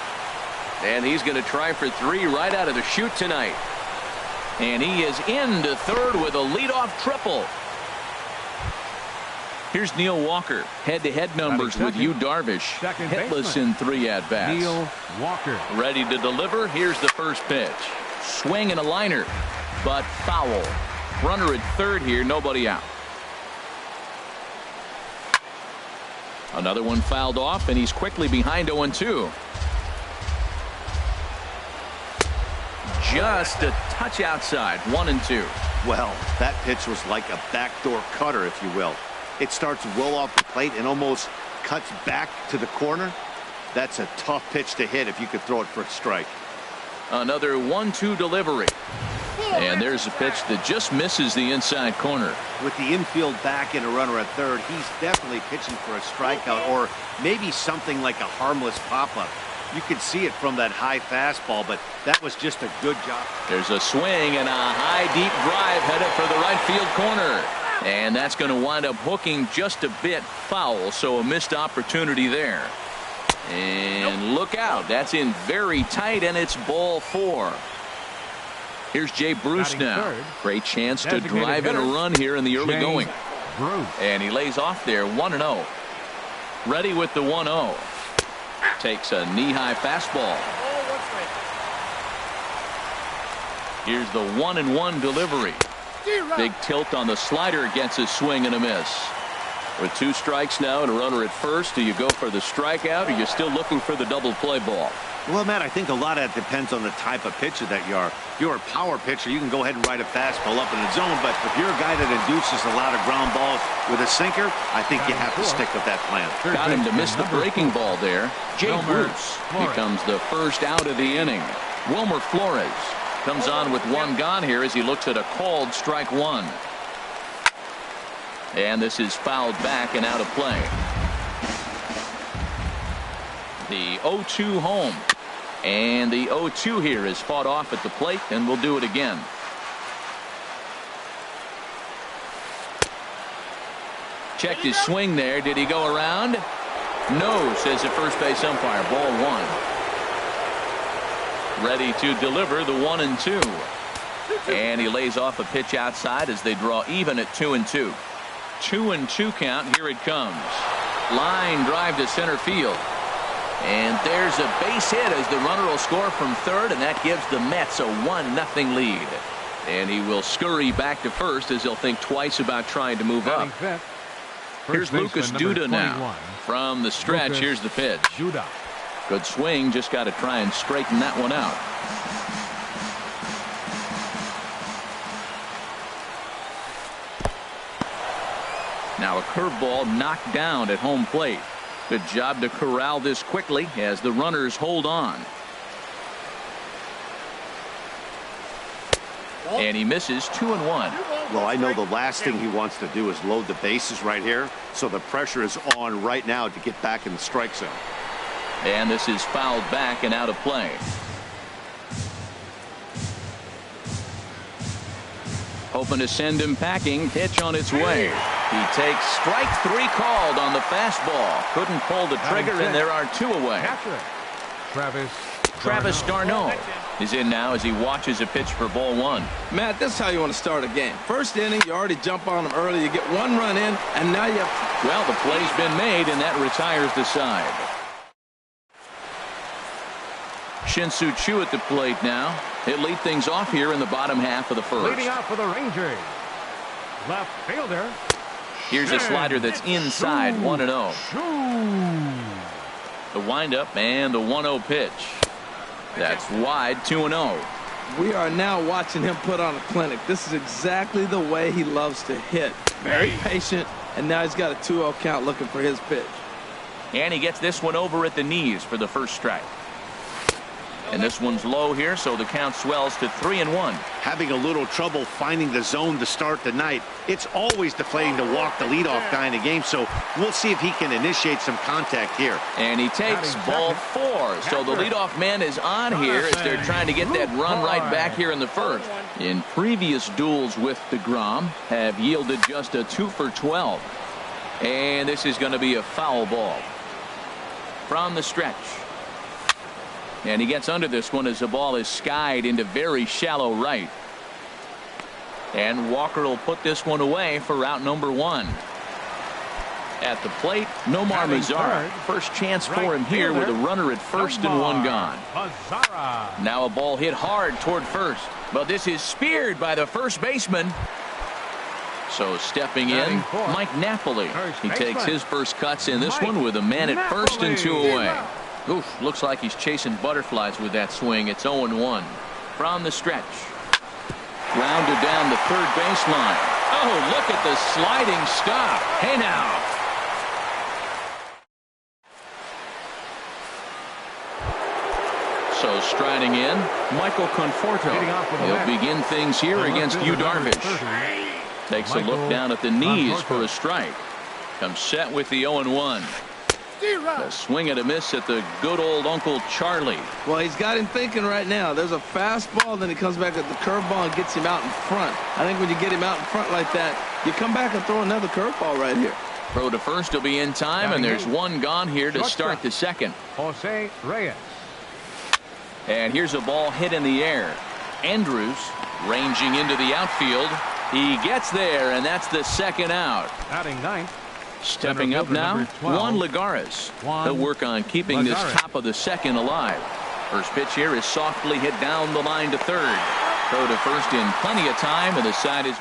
And he's going to try for 3 right out of the chute tonight. And he is into third with a leadoff triple. Here's Neil Walker. Head-to-head numbers with Yu Darvish. Hitless in 3 at-bats. Neil Walker. Ready to deliver. Here's the first pitch. Swing and a liner, but foul. Runner at third here. Nobody out. Another one fouled off, and he's quickly behind 0-2. Just a touch outside. 1-2. Well, that pitch was like a backdoor cutter, if you will. It starts well off the plate and almost cuts back to the corner. That's a tough pitch to hit if you could throw it for a strike. Another 1-2 delivery. And there's a pitch that just misses the inside corner. With the infield back and a runner at third, he's definitely pitching for a strikeout or maybe something like a harmless pop-up. You could see it from that high fastball, but that was just a good job. There's a swing and a high deep drive headed for the right field corner. And that's going to wind up hooking just a bit foul, so a missed opportunity there. And look out, that's in very tight, and it's ball 4. Here's Jay Bruce now. Great chance to drive in a run here in the early going. And he lays off there 1-0. Ready with the 1-0. Takes a knee-high fastball. Here's the 1-1 delivery. Big tilt on the slider, gets a swing and a miss. With 2 strikes now and a runner at first, do you go for the strikeout or are you still looking for the double play ball? Well, Matt, I think a lot of that depends on the type of pitcher that you are. If you're a power pitcher, you can go ahead and ride a fastball up in the zone, but if you're a guy that induces a lot of ground balls with a sinker, I think you have to stick with that plan. Got him to miss the breaking ball there. Jay Bruce becomes the first out of the inning. Wilmer Flores comes on with 1 gone here as he looks at a called strike 1. And this is fouled back and out of play. The 0-2 home. And the 0-2 here is fought off at the plate, and we'll do it again. Checked his swing there. Did he go around? No, says the first base umpire. Ball 1. Ready to deliver the 1-2. And he lays off a pitch outside as they draw even at 2-2. 2-2 count. Here it comes. Line drive to center field. And there's a base hit as the runner will score from third, and that gives the Mets a 1-0 lead. And he will scurry back to first as he'll think twice about trying to move up. Here's Lucas Duda now. From the stretch, here's the pitch. Good swing, just got to try and straighten that one out. Now a curveball knocked down at home plate. Good job to corral this quickly as the runners hold on. And he misses 2-1. Well, I know the last thing he wants to do is load the bases right here, so the pressure is on right now to get back in the strike zone. And this is fouled back and out of play. Hoping to send him packing. Pitch on its way. He takes strike 3 called on the fastball. Couldn't pull the trigger, and there are 2 away. Travis d'Arnaud is in now as he watches a pitch for ball 1. Matt, this is how you want to start a game. First inning, you already jump on them early. You get 1 run in, and now you have... Well, the play's been made, and that retires the side. Shin-Soo Choo at the plate now. He'll lead things off here in the bottom half of the first. Leading off for the Rangers, left fielder. Here's a slider that's inside, 1-0. The windup and the 1-0 pitch. That's wide, 2-0. We are now watching him put on a clinic. This is exactly the way he loves to hit. Very patient, and now he's got a 2-0 count looking for his pitch. And he gets this one over at the knees for the first strike. And this one's low here, so the count swells to 3-1. Having a little trouble finding the zone to start the night. It's always deflating to walk the leadoff guy in the game, so we'll see if he can initiate some contact here. And he takes ball 4, so the leadoff man is on here as they're trying to get that run right back here in the first. In previous duels with DeGrom have yielded just a 2 for 12. And this is going to be a foul ball. From the stretch. And he gets under this one as the ball is skied into very shallow right. And Walker will put this one away for out number 1. At the plate, Nomar Mazara. First chance for him here with a runner at first and 1 gone. Now a ball hit hard toward first. But this is speared by the first baseman. So stepping in, Mike Napoli. He takes his first cuts in this one with a man at first and 2 away. Oof, looks like he's chasing butterflies with that swing. It's 0-1. From the stretch. Grounded down the third baseline. Oh, look at the sliding stop. Hey now. So striding in, Michael Conforto. He'll begin things here against Yu Darvish. Takes a look down at the knees for a strike. Comes set with the 0-1. A swing and a miss at the good old Uncle Charlie. Well, he's got him thinking right now. There's a fastball, then he comes back at the curveball and gets him out in front. I think when you get him out in front like that, you come back and throw another curveball right here. Throw to first will be in time, and there's 1 gone here to start the second. Jose Reyes. And here's a ball hit in the air. Andrews ranging into the outfield. He gets there, and that's the second out. Batting ninth. Stepping up now, Juan Lagares. He'll work on keeping this top of the second alive. First pitch here is softly hit down the line to third. Throw to first in plenty of time, and the side is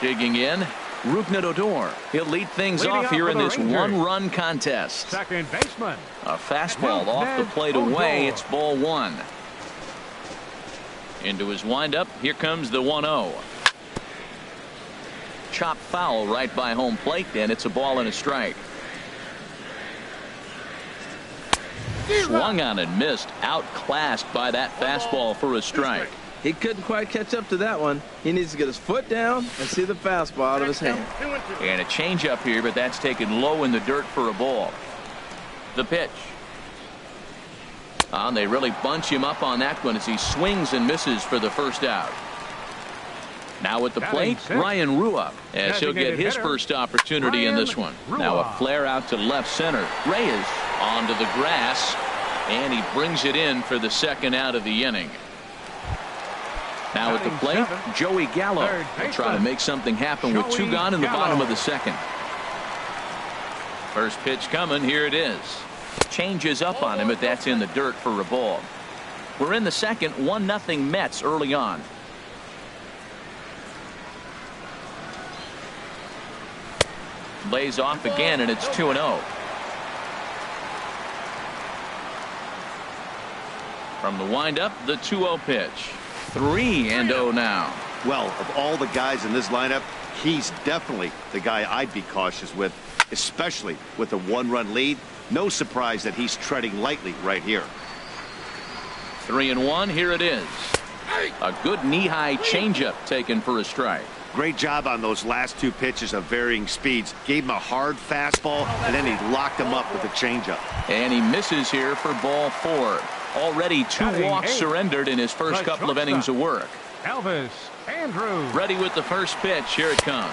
digging in. Rougned Odor. He'll lead things off here in this 1-run contest. Second baseman. A fastball off the plate away. It's ball 1. Into his windup. Here comes the 1-0. Chop foul right by home plate, and it's a ball and a strike. Swung on and missed, outclassed by that fastball for a strike. He couldn't quite catch up to that one. He needs to get his foot down and see the fastball out of his hand. And a changeup here, but that's taken low in the dirt for a ball. The pitch. They really bunch him up on that one as he swings and misses for the first out. Now at the plate, Ryan Rua, as he'll get his first opportunity in this one. Now a flare out to left center. Reyes onto the grass, and he brings it in for the second out of the inning. Now at the plate, Joey Gallo will try to make something happen with 2 gone in the bottom of the second. First pitch coming, here it is. Changes up on him, but that's in the dirt for a ball. We're in the second, 1-0 Mets early on. Lays off again, and it's 2-0. From the windup, the 2-0 pitch. 3-0 now. Well, of all the guys in this lineup, he's definitely the guy I'd be cautious with, especially with a 1-run lead. No surprise that he's treading lightly right here. 3-1, here it is. A good knee-high changeup taken for a strike. Great job on those last 2 pitches of varying speeds. Gave him a hard fastball, and then he locked him up with a changeup. And he misses here for ball 4. Already 2 walks surrendered in his first couple of innings of work. Elvis Andrus. Ready with the first pitch. Here it comes.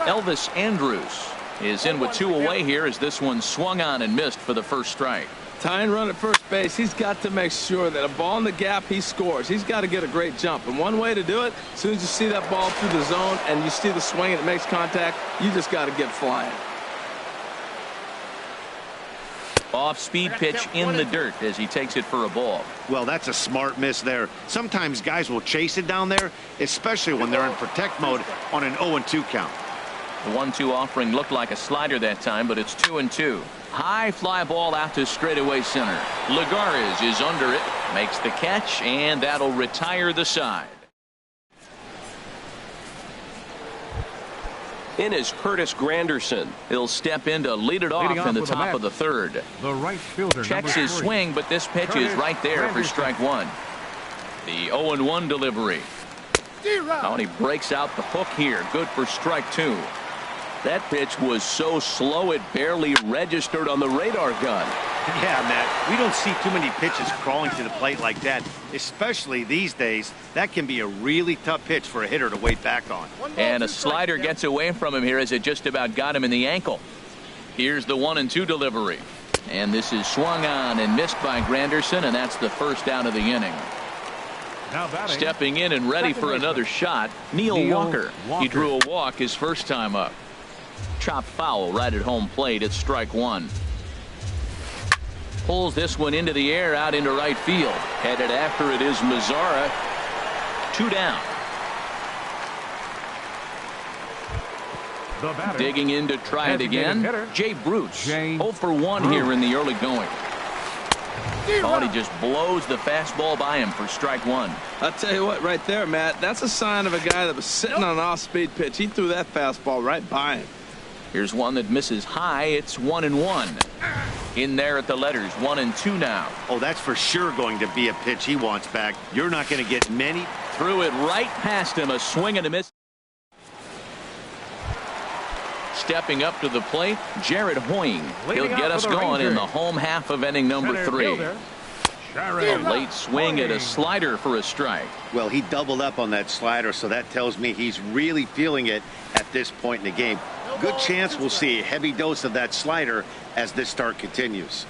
Elvis Andrus is in with 2 away here as this one swung on and missed for the first strike. Tying run at first base, he's got to make sure that a ball in the gap, he scores. He's got to get a great jump. And one way to do it, as soon as you see that ball through the zone and you see the swing and it makes contact, you just got to get flying. Off-speed pitch in the dirt as he takes it for a ball. Well, that's a smart miss there. Sometimes guys will chase it down there, especially when they're in protect mode on an 0-2 count. The 1-2 offering looked like a slider that time, but it's 2-2. High fly ball out to straightaway center. Lagares is under it, makes the catch, and that'll retire the side. In is Curtis Granderson. He'll step in to lead it off in the top of the third. The right fielder. Checks his swing, but this pitch is right there for strike 1. The 0-1 delivery. Oh, and he breaks out the hook here. Good for strike 2. That pitch was so slow it barely registered on the radar gun. Yeah, Matt, we don't see too many pitches crawling to the plate like that, especially these days. That can be a really tough pitch for a hitter to wait back on. And a slider gets away from him here as it just about got him in the ankle. Here's the 1-2 delivery. And this is swung on and missed by Granderson, and that's the first out of the inning. Stepping in and ready for another shot, Neil Walker. He drew a walk his first time up. Chopped foul right at home plate. It's strike 1. Pulls this one into the air out into right field. Headed after it is Mazzara. 2 down. Digging in to try it again. Jay Bruce. 0 for 1 here in the early going. Oh, and he just blows the fastball by him for strike 1. I'll tell you what, right there, Matt, that's a sign of a guy that was sitting on an off-speed pitch. He threw that fastball right by him. Here's one that misses high. It's 1-1. In there at the letters, 1-2 now. Oh, that's for sure going to be a pitch he wants back. You're not going to get many. Threw it right past him. A swing and a miss. Stepping up to the plate, Jared Hoying. He'll get us going in the home half of inning number 3. A late swing at a slider for a strike. Well, he doubled up on that slider, so that tells me he's really feeling it at this point in the game. Good chance we'll see a heavy dose of that slider as this start continues.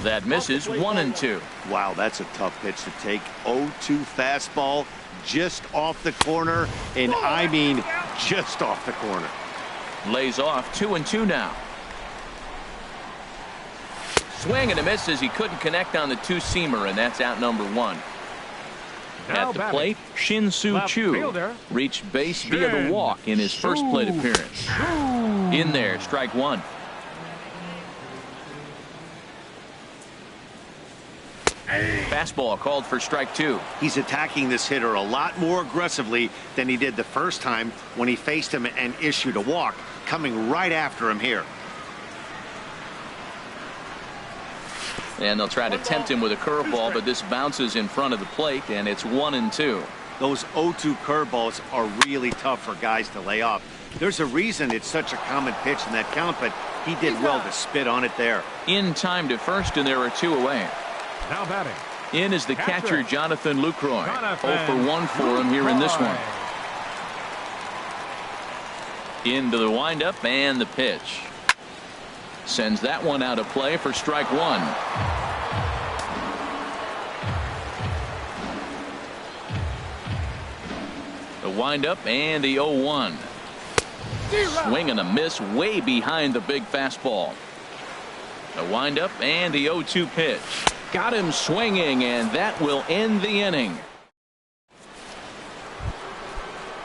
That misses 1-2. Wow, that's a tough pitch to take. 0-2 fastball just off the corner, and I mean just off the corner. Lays off 2-2 now. Swing and a miss as he couldn't connect on the 2-seamer, and that's out number 1. At the plate, Shin-Soo Choo reached base via the walk in his first plate appearance. In there, strike 1. Fastball called for strike 2. He's attacking this hitter a lot more aggressively than he did the first time when he faced him and issued a walk, coming right after him here. And they'll try to tempt him with a curveball, but this bounces in front of the plate, and it's 1-2. Those 0-2 curveballs are really tough for guys to lay off. There's a reason it's such a common pitch in that count, but he did well to spit on it there. In time to first, and there are 2 away. Now batting. In is the catcher, Jonathan Lucroy. 0 for 1 for him here in this one. Into the windup and the pitch. Sends that one out of play for strike 1. The windup and the 0-1. Swing and a miss way behind the big fastball. The windup and the 0-2 pitch. Got him swinging, and that will end the inning.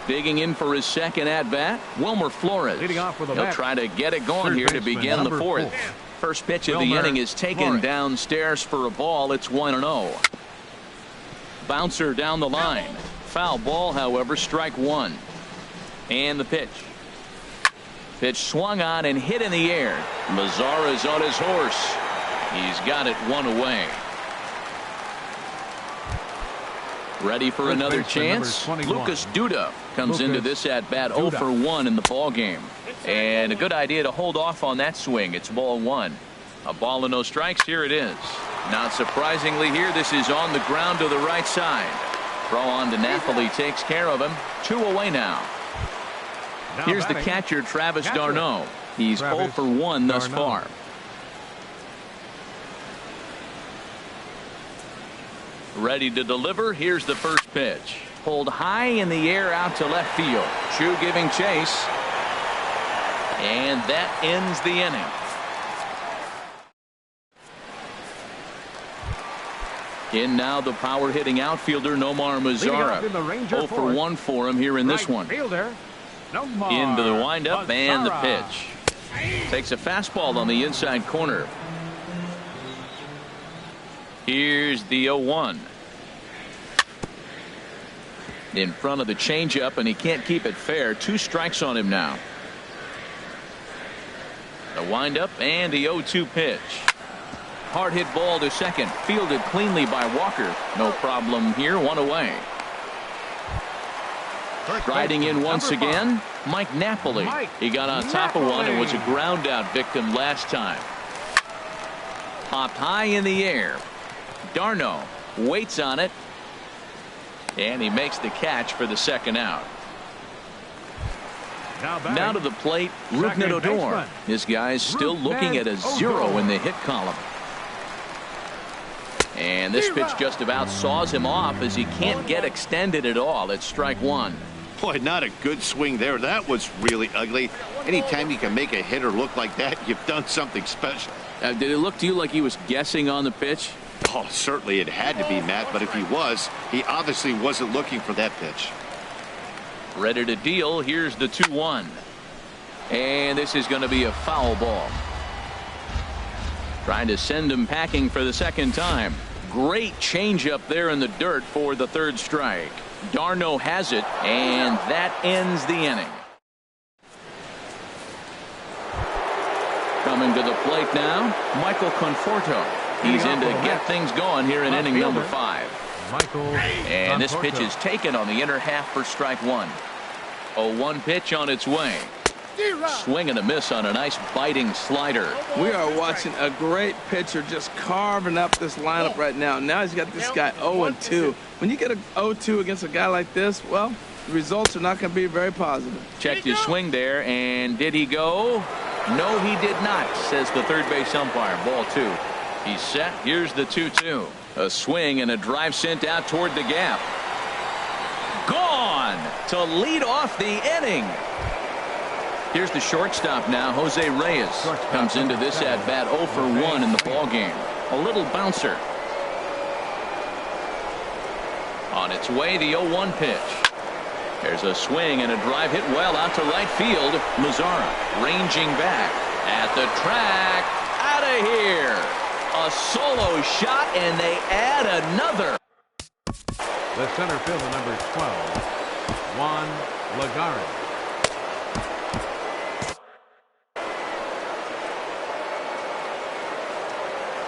Digging in for his second at-bat, Wilmer Flores. He'll try to get it going here to begin the 4th. First pitch of the inning is taken downstairs for a ball. It's 1-0. Bouncer down the line. Foul ball, however, strike 1. And the pitch. Pitch swung on and hit in the air. Mazzara's on his horse. He's got it 1 away. Ready for another chance. Lucas Duda comes into this at bat 0 for 1 in the ball game. And a good idea to hold off on that swing. It's ball 1. A ball and no strikes. Here it is. Not surprisingly here, this is on the ground to the right side. Throw on to Napoli takes care of him. 2 away now. Here's the catcher, Travis d'Arnaud. He's 0 for 1 thus far. Ready to deliver. Here's the first pitch. Pulled high in the air out to left field. Chu giving chase. And that ends the inning. In now the power hitting outfielder Nomar Mazara. 0 for 1 for him here in this one. Fielder, Into the windup and the pitch. Takes a fastball on the inside corner. Here's the 0-1. In front of the changeup, and he can't keep it fair. 2 strikes on him now. The windup and the 0-2 pitch. Hard hit ball to second. Fielded cleanly by Walker. No problem here. 1 away. Riding in once again, Mike Napoli. He got on top of one and was a ground out victim last time. Popped high in the air. d'Arnaud waits on it. And he makes the catch for the second out. Now to the plate, Rougned Odor. This guy's still looking at a 0 in the hit column. And this pitch just about saws him off as he can't get extended at all. It's strike 1. Boy, not a good swing there. That was really ugly. Anytime you can make a hitter look like that, you've done something special. Did it look to you like he was guessing on the pitch? Oh, certainly it had to be, Matt, but if he was, he obviously wasn't looking for that pitch. Ready to deal. Here's the 2-1. And this is going to be a foul ball. Trying to send him packing for the second time. Great changeup there in the dirt for the 3rd strike. d'Arnaud has it, and that ends the inning. Coming to the plate now, Michael Conforto. He's in to get things going here in inning number 5. And this pitch is taken on the inner half for strike 1. 0-1 pitch on its way. Swing and a miss on a nice biting slider. We are watching a great pitcher just carving up this lineup right now. Now he's got this guy 0-2. When you get a 0-2 against a guy like this, well, the results are not going to be very positive. Checked his swing there, and did he go? No, he did not, says the third base umpire. Ball 2. He's set. Here's the 2-2. A swing and a drive sent out toward the gap. Gone to lead off the inning. Here's the shortstop now, Jose Reyes. Comes into this at bat 0 for 1 in the ball game. A little bouncer. On its way, the 0-1 pitch. There's a swing and a drive hit well out to right field. Mazara ranging back at the track. Out of here. A solo shot, and they add another. The center fielder, number 12, Juan Lagares.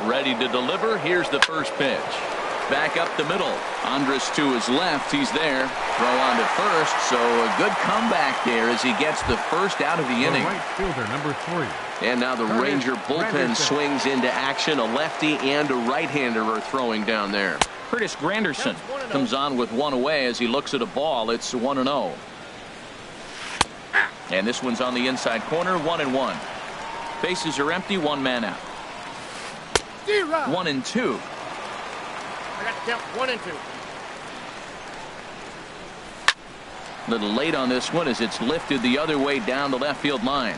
Ready to deliver. Here's the first pitch. Back up the middle. Andres to his left. He's there. Throw on to first. So a good comeback there as he gets the first out of the inning. Right fielder, number 3. And now the Ranger bullpen swings into action. A lefty and a right-hander are throwing down there. Curtis Granderson comes on with 1 away as he looks at a ball. It's 1-0. And this one's on the inside corner. 1-1. Bases are empty. 1 man out. 1-2. I got to count 1 and 2. Little late on this one as it's lifted the other way down the left field line.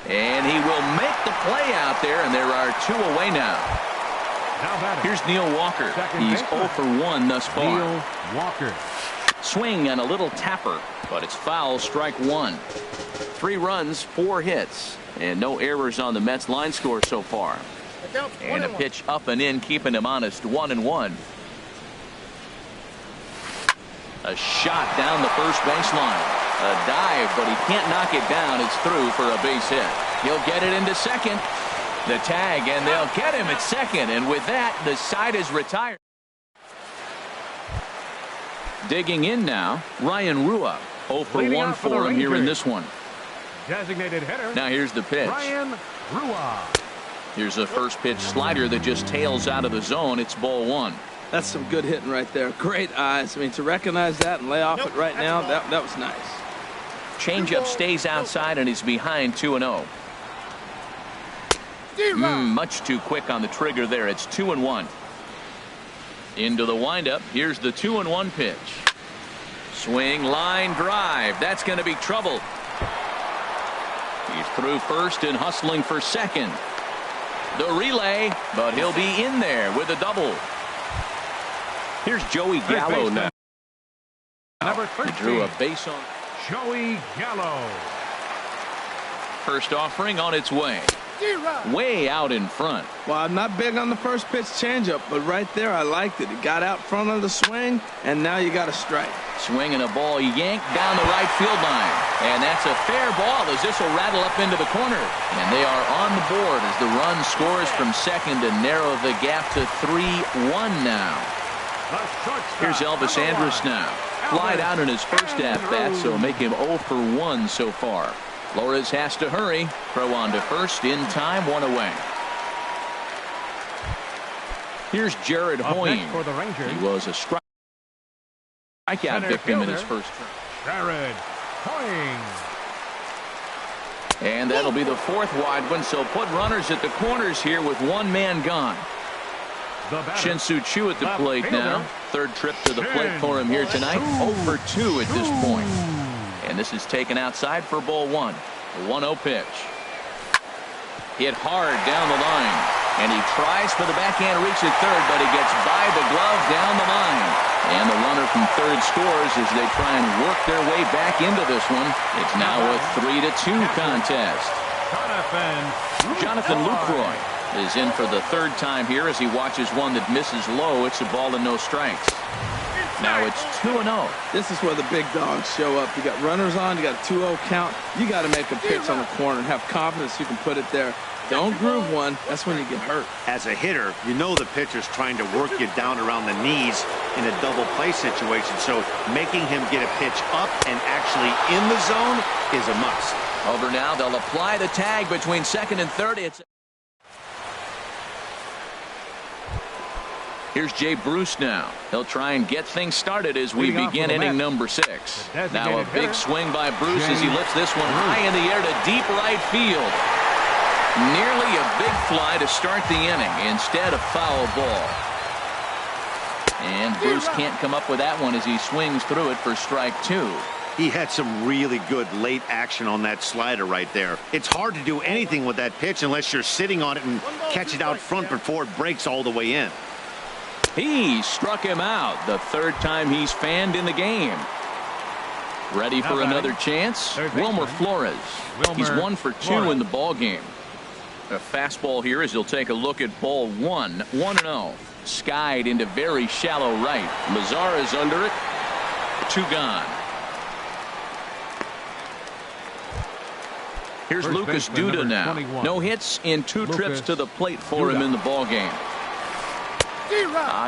And he will make the play out there, and there are 2 away now. Here's Neil Walker. He's 0 for 1 thus far. Neil Walker. Swing and a little tapper, but it's foul. Strike 1. 3 runs, 4 hits, and no errors on the Mets line score so far. And a pitch up and in, keeping him honest. 1-1. A shot down the first baseline. A dive, but he can't knock it down. It's through for a base hit. He'll get it into second. The tag, and they'll get him at second. And with that, the side is retired. Digging in now, Ryan Rua. 0 for 1 for him here in this one. Designated hitter. Now here's the pitch. Ryan Rua. Here's a first pitch slider that just tails out of the zone. It's ball one. That's some good hitting right there. Great eyes. I mean, to recognize that and lay off it right now, that was nice. Changeup stays outside, and he's behind 2-0. Much too quick on the trigger there. It's 2-1. Into the windup. Here's the 2-1 pitch. Swing, line drive. That's going to be trouble. He's through first and hustling for second. The relay, but he'll be in there with a double. Here's Joey Gallo now. Number 13. He drew a base on Joey Gallo. First offering on its way. Way out in front. Well, I'm not big on the first pitch changeup, but right there I liked it. It got out front of the swing, and now you got a strike. Swinging a ball yanked down the right field line. And that's a fair ball as this will rattle up into the corner. And they are on the board as the run scores from second to narrow the gap to 3-1 now. Here's Elvis Andrus now. Flied out in his first at-bat, so make him 0 for 1 so far. Flores has to hurry. Throw on to first in time, one away. Here's Jared Hoying. For the Rangers. He was a strikeout victim in his first term. Jared Hoying. And that'll be the fourth wide one, so put runners at the corners here with one man gone. Shin-Soo Choo at the plate now. Third trip to the plate for him here tonight. 0 for 2 at this point. And this is taken outside for ball one. A 1-0 pitch. Hit hard down the line. And he tries for the backhand reach at third, but he gets by the glove down the line. And the runner from third scores as they try and work their way back into this one. It's now a 3-2 contest. Jonathan Lucroy is in for the third time here as he watches one that misses low. It's a ball and no strikes. Now it's 2-0. This is where the big dogs show up. You got runners on, you got a 2-0 count. You got to make a pitch on the corner and have confidence you can put it there. Don't groove one. That's when you get hurt. As a hitter, you know the pitcher's trying to work you down around the knees in a double play situation. So making him get a pitch up and actually in the zone is a must. Over now, they'll apply the tag between second and third. Here's Jay Bruce now. He'll try and get things started as we begin inning number 6. Now a big swing by Bruce as he lifts this one high in the air to deep right field. Nearly a big fly to start the inning instead of foul ball. And Bruce can't come up with that one as he swings through it for strike 2. He had some really good late action on that slider right there. It's hard to do anything with that pitch unless you're sitting on it and catch it out front before it breaks all the way in. He struck him out the third time he's fanned in the game. Ready for another chance? Wilmer Flores. He's 1 for 2 in the ball game. A fastball here as he'll take a look at ball 1. 1-0. Skied into very shallow right. Lazar is under it. 2 gone. Here's Lucas Duda now. 21. No hits in 2 trips to the plate for him in the ball game.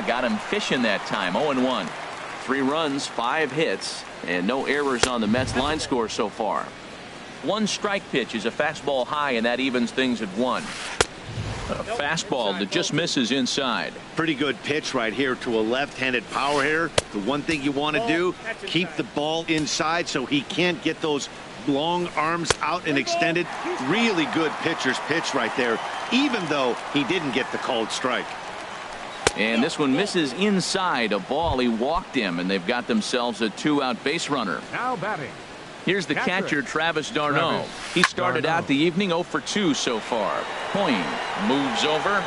Got him fishing that time. 0-1. 3 runs, 5 hits, and no errors on the Mets line score so far. 1 strike pitch is a fastball high, and that evens things at 1. A fastball that just misses inside. Pretty good pitch right here to a left-handed power hitter. The one thing you want to do, keep the ball inside so he can't get those long arms out and extended. Really good pitcher's pitch right there, even though he didn't get the called strike. And this one misses inside. A ball. He walked him, and they've got themselves a 2-out base runner. Now batting. Here's the catcher, Travis d'Arnaud. He started out the evening 0 for 2 so far. Hoying moves over.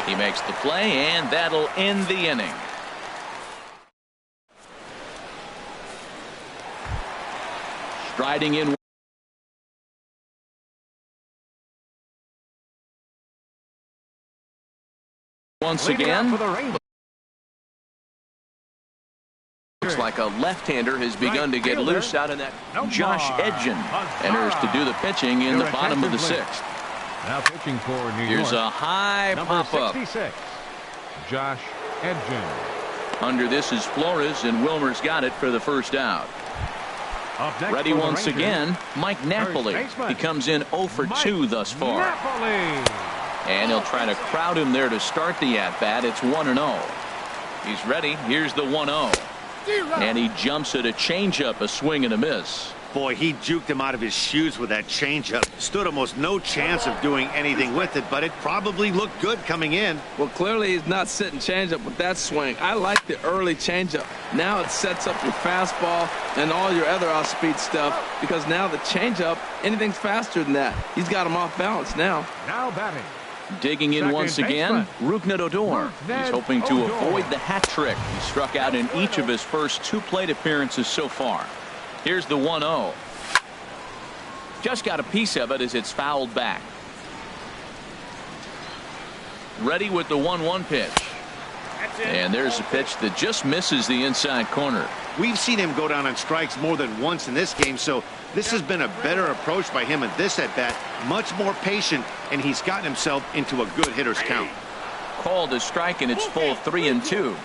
He makes the play, and that'll end the inning. Striding in once again. Looks like a left-hander has begun to get loose out in that. Josh Edgen enters to do the pitching in the bottom of the 6th. Now pitching for New York. Here's a high pop-up. Josh Edgen. Under this is Flores, and Wilmer's got it for the first out. Ready once again, Mike Napoli. He comes in 0 for 2 thus far. Napoli. And he'll try to crowd him there to start the at-bat. It's 1-0. He's ready. Here's the 1-0. And he jumps at a changeup, a swing and a miss. Boy, he juked him out of his shoes with that changeup. Stood almost no chance of doing anything with it, but it probably looked good coming in. Well, clearly he's not sitting changeup with that swing. I like the early changeup. Now it sets up your fastball and all your other off-speed stuff, because now the changeup, anything's faster than that. He's got him off balance now. Now batting. Digging in once again, Rougned Odor. He's hoping to avoid the hat trick. He struck out in each of his first 2 plate appearances so far. Here's the 1-0. Just got a piece of it as it's fouled back. Ready with the 1-1 pitch. And there's a pitch that just misses the inside corner. We've seen him go down on strikes more than once in this game, so this has been a better approach by him at this at-bat. Much more patient, and he's gotten himself into a good hitter's count. Called a strike, and it's full 3-2.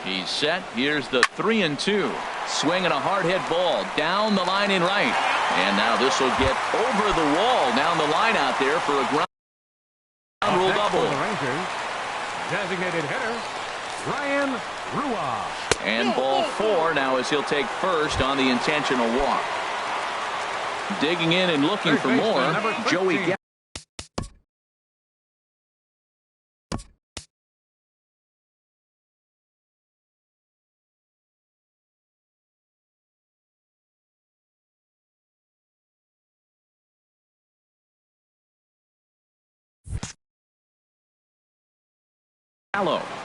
He's set. Here's the 3-2. Swinging a hard hit ball down the line in right. And now this will get over the wall down the line out there for a ground rule double. The Rangers, designated hitter, Ryan Rua. And ball 4 now as he'll take first on the intentional walk. Digging in and looking for more, Joey Gallo.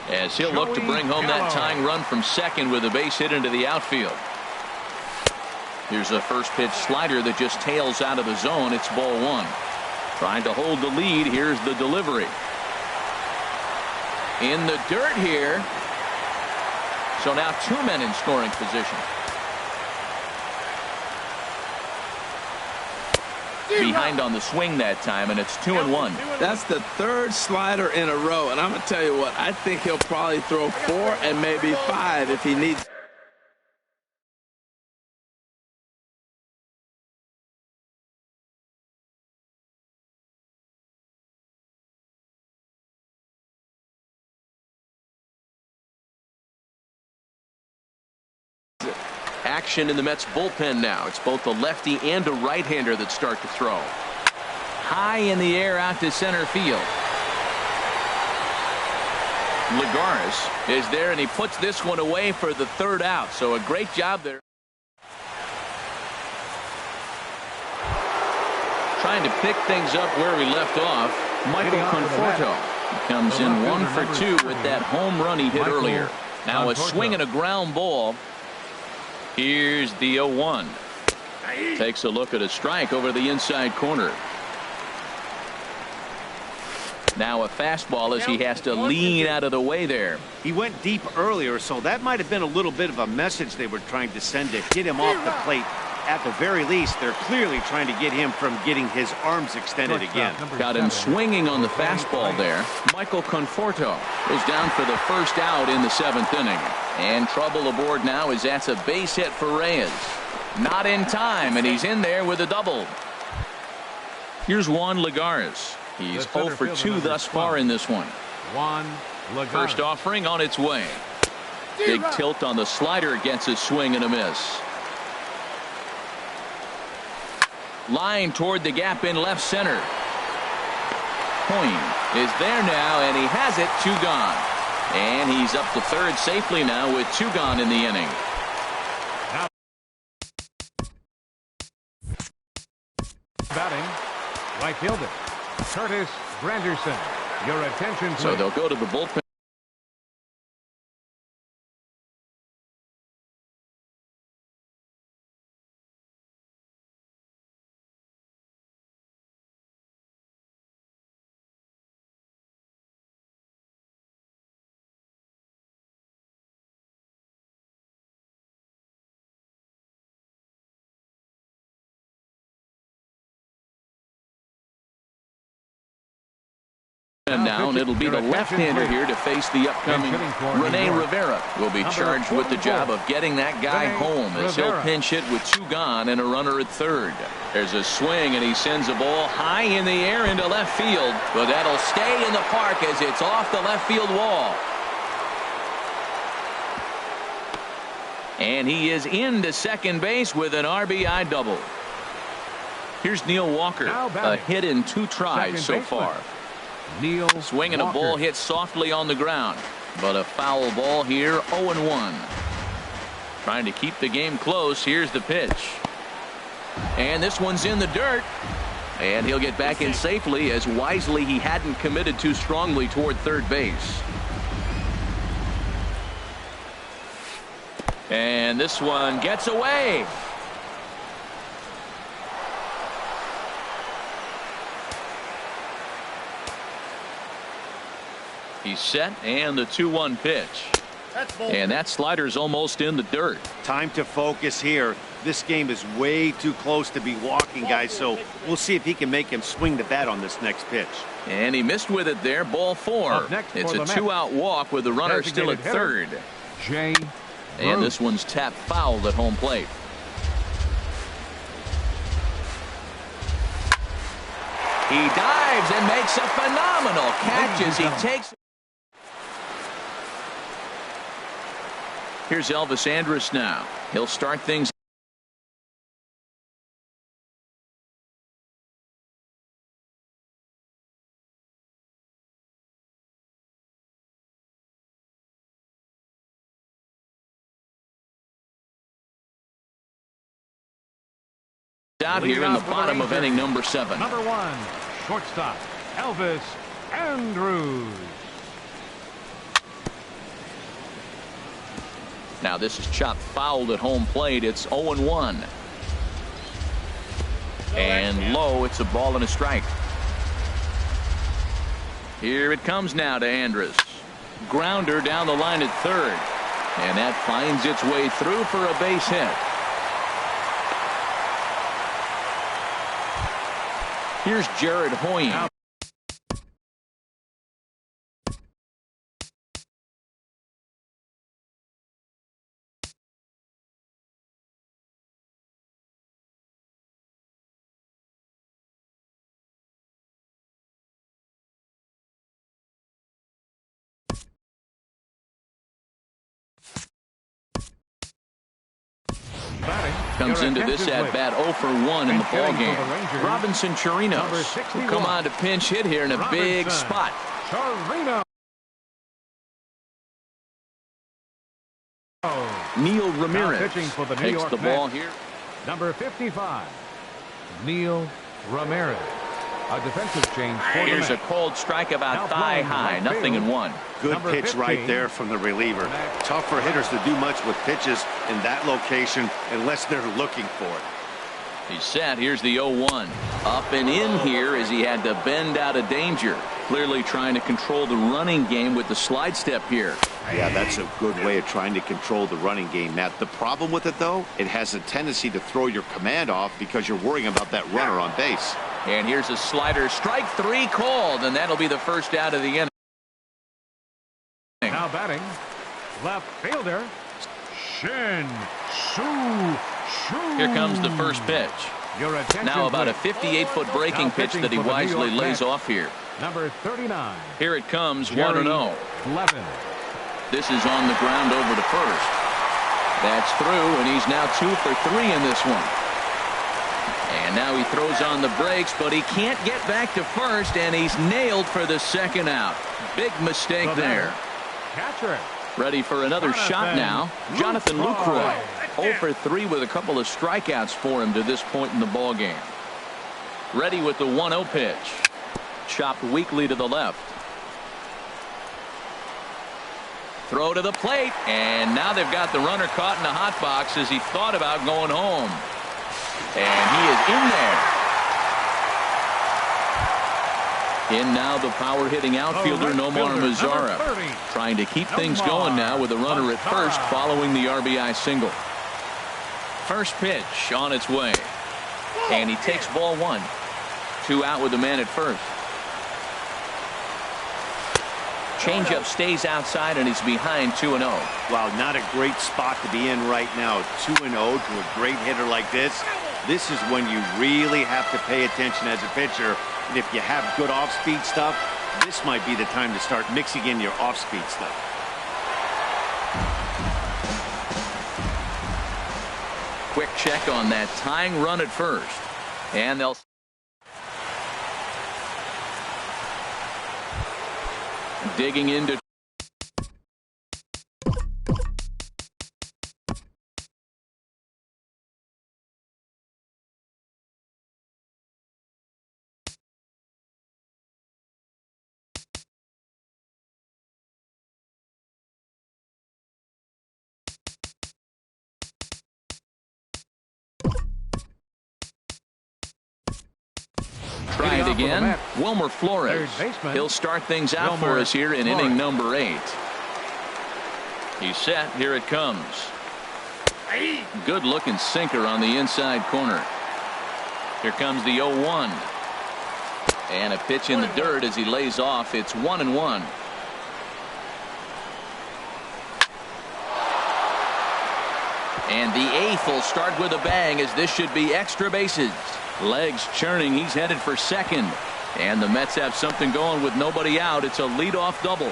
As he'll look to bring home that tying run from second with a base hit into the outfield. Here's a first pitch slider that just tails out of the zone. It's ball 1. Trying to hold the lead. Here's the delivery. In the dirt here. So now 2 men in scoring position. Behind on the swing that time, and it's 2-1. That's the 3rd slider in a row, and I'm going to tell you what, I think he'll probably throw 4 and maybe 5 if he needs. Action in the Mets bullpen now. It's both a lefty and a right-hander that start to throw. High in the air out to center field. Lagares is there, and he puts this one away for the 3rd out. So a great job there. Trying to pick things up where we left off. Michael Conforto comes in 1 for 2 with that home run he hit earlier. Now a swing and a ground ball. Here's the 0-1. Takes a look at a strike over the inside corner. Now a fastball as he has to lean out of the way there. He went deep earlier, so that might have been a little bit of a message they were trying to send to get him off the plate. At the very least, they're clearly trying to get him from getting his arms extended again. Got him swinging on the fastball there. Michael Conforto goes down for the 1st out in the 7th inning. And trouble aboard now as that's a base hit for Reyes. Not in time, and he's in there with a double. Here's Juan Lagares. He's 0 for 2 thus far in this one. First offering on its way. Big tilt on the slider against his swing and a miss. Line toward the gap in left center. Coyne is there now, and he has it. 2 gone. And he's up to 3rd safely now with 2 gone in the inning. Batting, right fielder, Curtis Granderson. Your attention, please. So they'll go to the bullpen. And now it'll be the left-hander here to face the upcoming Rene Rivera. Will be charged with the job of getting that guy home as he'll pinch hit with 2 gone and a runner at third. There's a swing, and he sends a ball high in the air into left field, but that'll stay in the park as it's off the left field wall. And he is into second base with an RBI double. Here's Neil Walker, a hit in 2 tries so far. Neil swinging Walker. A ball hit softly on the ground, but a foul ball here. 0-1. Trying to keep the game close. Here's the pitch, and this one's in the dirt, and he'll get back in safely as wisely he hadn't committed too strongly toward third base. And this one gets away. He's set, and the 2-1 pitch. And that slider's almost in the dirt. Time to focus here. This game is way too close to be walking, guys, so we'll see if he can make him swing the bat on this next pitch. And he missed with it there. Ball 4. It's a 2-out walk with the runner still at third. And this one's tapped foul at home plate. He dives and makes a phenomenal catch as he takes. Here's Elvis Andrus now. He'll start things. Out here in the bottom of inning number 7. Number 1, shortstop, Elvis Andrus. Now this is chopped fouled at home plate. It's 0-1. And low. It's a ball and a strike. Here it comes now to Andrus. Grounder down the line at third. And that finds its way through for a base hit. Here's Jared Hoying. Comes into this at-bat 0 for 1 in the ballgame. Robinson Chirinos will come on to pinch hit here in a big spot. Neil Ramirez takes the ball here. Number 55, Neil Ramirez. A defensive change for Here's a cold strike about thigh high. 0-1. Good pitch right there from the reliever. Tough for hitters to do much with pitches in that location unless they're looking for it. He's set. Here's the 0-1. Up and in here as he had to bend out of danger. Clearly trying to control the running game with the slide step here. Yeah, that's a good way of trying to control the running game, Matt. The problem with it, though, it has a tendency to throw your command off because you're worrying about that runner on base. And here's a slider. Strike 3 called, and that'll be the first out of the inning. Now batting, left fielder, Shin Shu. Here comes the first pitch. Now about a 58-foot breaking pitch that he wisely lays off here. Number 39. Here it comes, 1-0. This is on the ground over to first. That's through, and he's now 2 for 3 in this one. And now he throws on the brakes, but he can't get back to first, and he's nailed for the second out. Big mistake there. Catcher. Ready for another shot now. Jonathan Lucroy. 0 for 3 with a couple of strikeouts for him to this point in the ball game. Ready with the 1-0 pitch. Chopped weakly to the left. Throw to the plate, and now they've got the runner caught in the hot box as he thought about going home. And he is in there. In now the power-hitting outfielder Nomar Mazara, trying to keep things going now with a runner at first following the RBI single. First pitch on its way, and he takes ball 1. 2 out with the man at first. Changeup stays outside, and he's behind 2-0. Wow, not a great spot to be in right now. 2-0 to a great hitter like this. This is when you really have to pay attention as a pitcher. And if you have good off-speed stuff, this might be the time to start mixing in your off-speed stuff. Quick check on that tying run at first. And they'll digging into try it again. Wilmer Flores. He'll start things out for us here in inning number 8. He's set. Here it comes. Good looking sinker on the inside corner. Here comes the 0-1. And a pitch in the dirt as he lays off. It's 1-1. And the 8th will start with a bang, as this should be extra bases. Legs churning. He's headed for second. And the Mets have something going with nobody out. It's a leadoff double.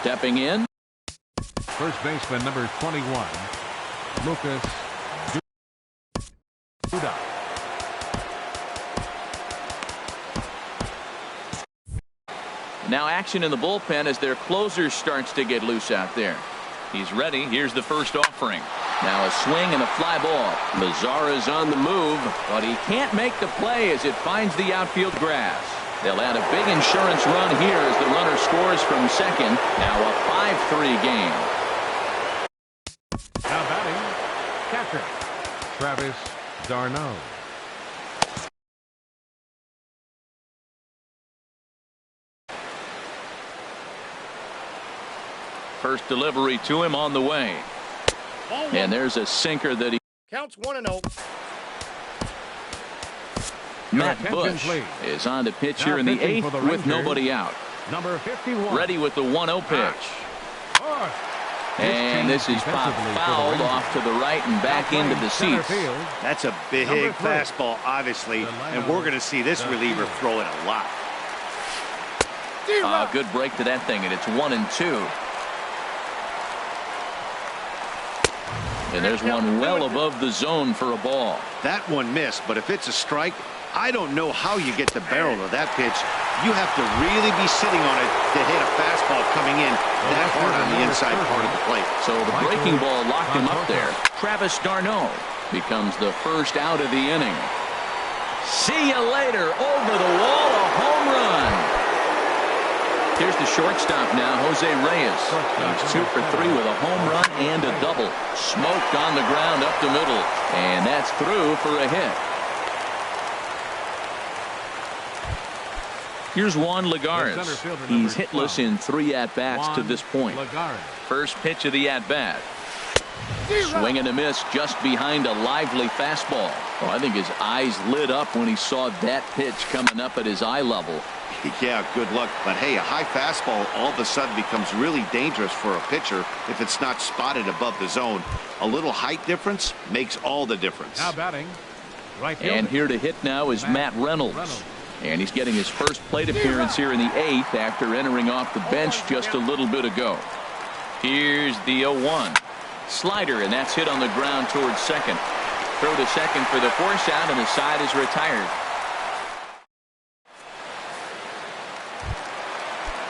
Stepping in. First baseman number 21, Lucas Duda. Now action in the bullpen as their closer starts to get loose out there. He's ready. Here's the first offering. Now a swing and a fly ball. Mazara's on the move, but he can't make the play as it finds the outfield grass. They'll add a big insurance run here as the runner scores from second. Now a 5-3 game. Now batting, catcher Travis d'Arnaud. First delivery to him on the way. And there's a sinker that he counts 1-0. Matt Bush is on the pitch here in the 8th with nobody out. Number 51. Ready with the 1-0 pitch. And this is popped fouled off to the right and back into the seats. That's a big fastball, obviously, and we're going to see this reliever throw it a lot. Good break to that thing, and it's 1-2. And there's one well above the zone for a ball. That one missed, but if it's a strike, I don't know how you get the barrel of that pitch. You have to really be sitting on it to hit a fastball coming in that hard on the inside part of the plate. So the breaking ball locked him up there. Travis d'Arnaud becomes the first out of the inning. See you later. Over the wall, a home run. Here's the shortstop now, Jose Reyes. He's 2 for 3 with a home run and a double. Smoked on the ground up the middle. And that's through for a hit. Here's Juan Lagares. He's hitless in 3 at-bats to this point. First pitch of the at-bat. Swing and a miss just behind a lively fastball. Oh, I think his eyes lit up when he saw that pitch coming up at his eye level. Yeah, good luck. But hey, a high fastball all of a sudden becomes really dangerous for a pitcher if it's not spotted above the zone. A little height difference makes all the difference. Now batting, right fielder. And here to hit now is Matt Reynolds. And he's getting his first plate appearance here in the 8th after entering off the bench just a little bit ago. Here's the 0-1. Slider, and that's hit on the ground towards second. Throw to second for the force out, and the side is retired.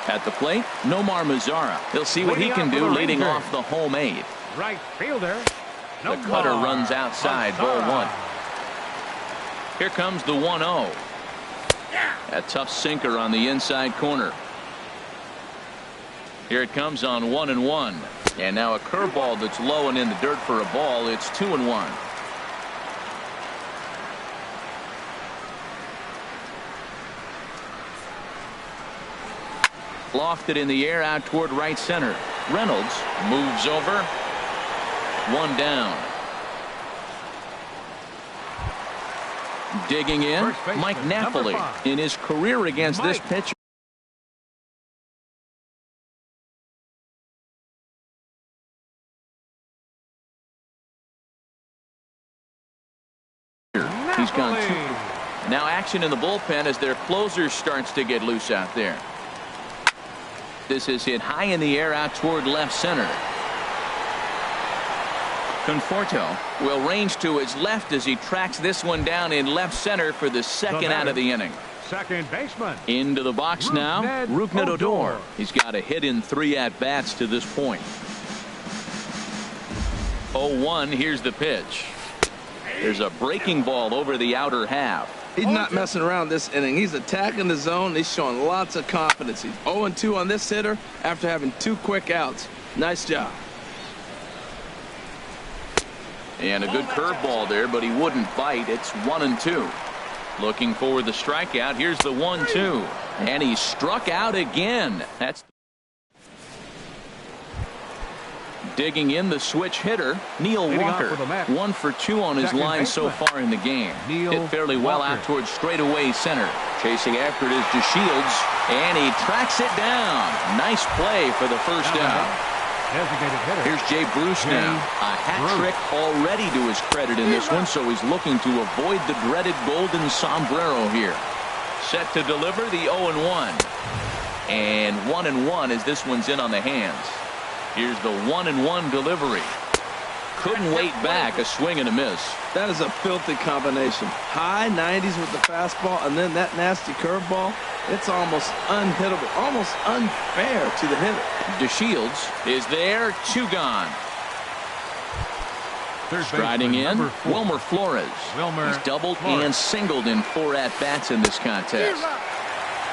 At the plate, Nomar Mazara. He'll see what he can do leading off the home 8. Right fielder. The cutter runs outside, ball 1. Here comes the 1-0. A tough sinker on the inside corner. Here it comes on 1-1. And now a curveball that's low and in the dirt for a ball. It's 2-1. Lofted in the air out toward right center. Reynolds moves over. 1 down. Digging in, Mike Napoli. In his career against this pitcher, He's gone 2. Now action in the bullpen as their closer starts to get loose out there. This is hit high in the air out toward left center. Conforto will range to his left as he tracks this one down in left center for the second out of the inning. Second baseman. Into the box now, Rougned Odor. He's got a hit in 3 at-bats to this point. 0-1, here's the pitch. There's a breaking ball over the outer half. He's not messing around this inning. He's attacking the zone. He's showing lots of confidence. He's 0-2 on this hitter after having 2 quick outs. Nice job. And a good curveball there, but he wouldn't bite. It's 1-2. Looking for the strikeout. Here's the 1-2. And he struck out again. That's digging in the switch hitter, Neil Walker. 1 for 2 on his line so far in the game. Hit fairly well out towards straightaway center. Chasing after it is DeShields, and he tracks it down. Nice play for the first out. Here's Jay Bruce now. A hat trick already to his credit in this one, so he's looking to avoid the dreaded golden sombrero here. Set to deliver the 0-1. And 1-1 as this one's in on the hands. Here's the 1-1 delivery. Couldn't wait back. A swing and a miss. That is a filthy combination. High 90s with the fastball, and then that nasty curveball. It's almost unhittable, almost unfair to the hitter. DeShields is there, 2 gone. Striding in, Wilmer Flores. He's doubled and singled in 4 at-bats in this contest.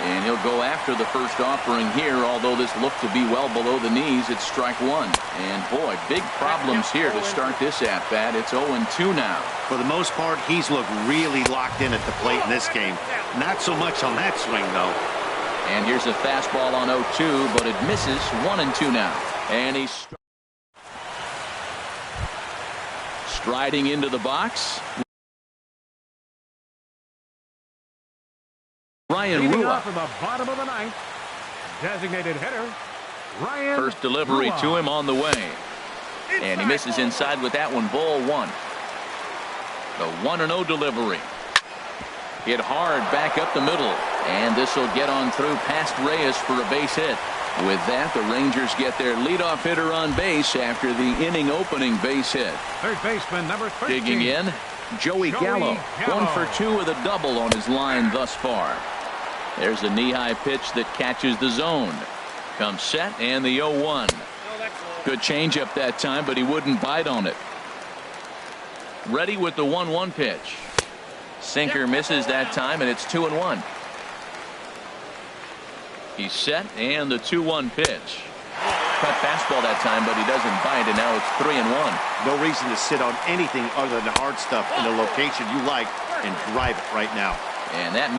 And he'll go after the first offering here, although this looked to be well below the knees. It's strike 1. And boy, big problems here to start this at-bat. It's 0-2 now. For the most part, he's looked really locked in at the plate in this game. Not so much on that swing, though. And here's a fastball on 0-2, but it misses. 1-2 now. And he's striding into the box. Ryan Rua. From the bottom of the 9th. Designated hitter, Ryan First delivery Rua. to him on the way. And he misses inside with that one. Ball 1. The 1-0 delivery. Hit hard back up the middle. And this will get on through past Reyes for a base hit. With that, the Rangers get their leadoff hitter on base after the inning opening base hit. Third baseman, number 13. Digging in, Joey Gallo. 1 for 2 with a double on his line thus far. There's a knee-high pitch that catches the zone. Comes set and the 0-1. Good changeup that time, but he wouldn't bite on it. Ready with the 1-1 pitch. Sinker misses that time, and it's 2-1. He's set and the 2-1 pitch. Cut fastball that time, but he doesn't bite, and now it's 3-1. No reason to sit on anything other than hard stuff in the location you like and drive it right now. And that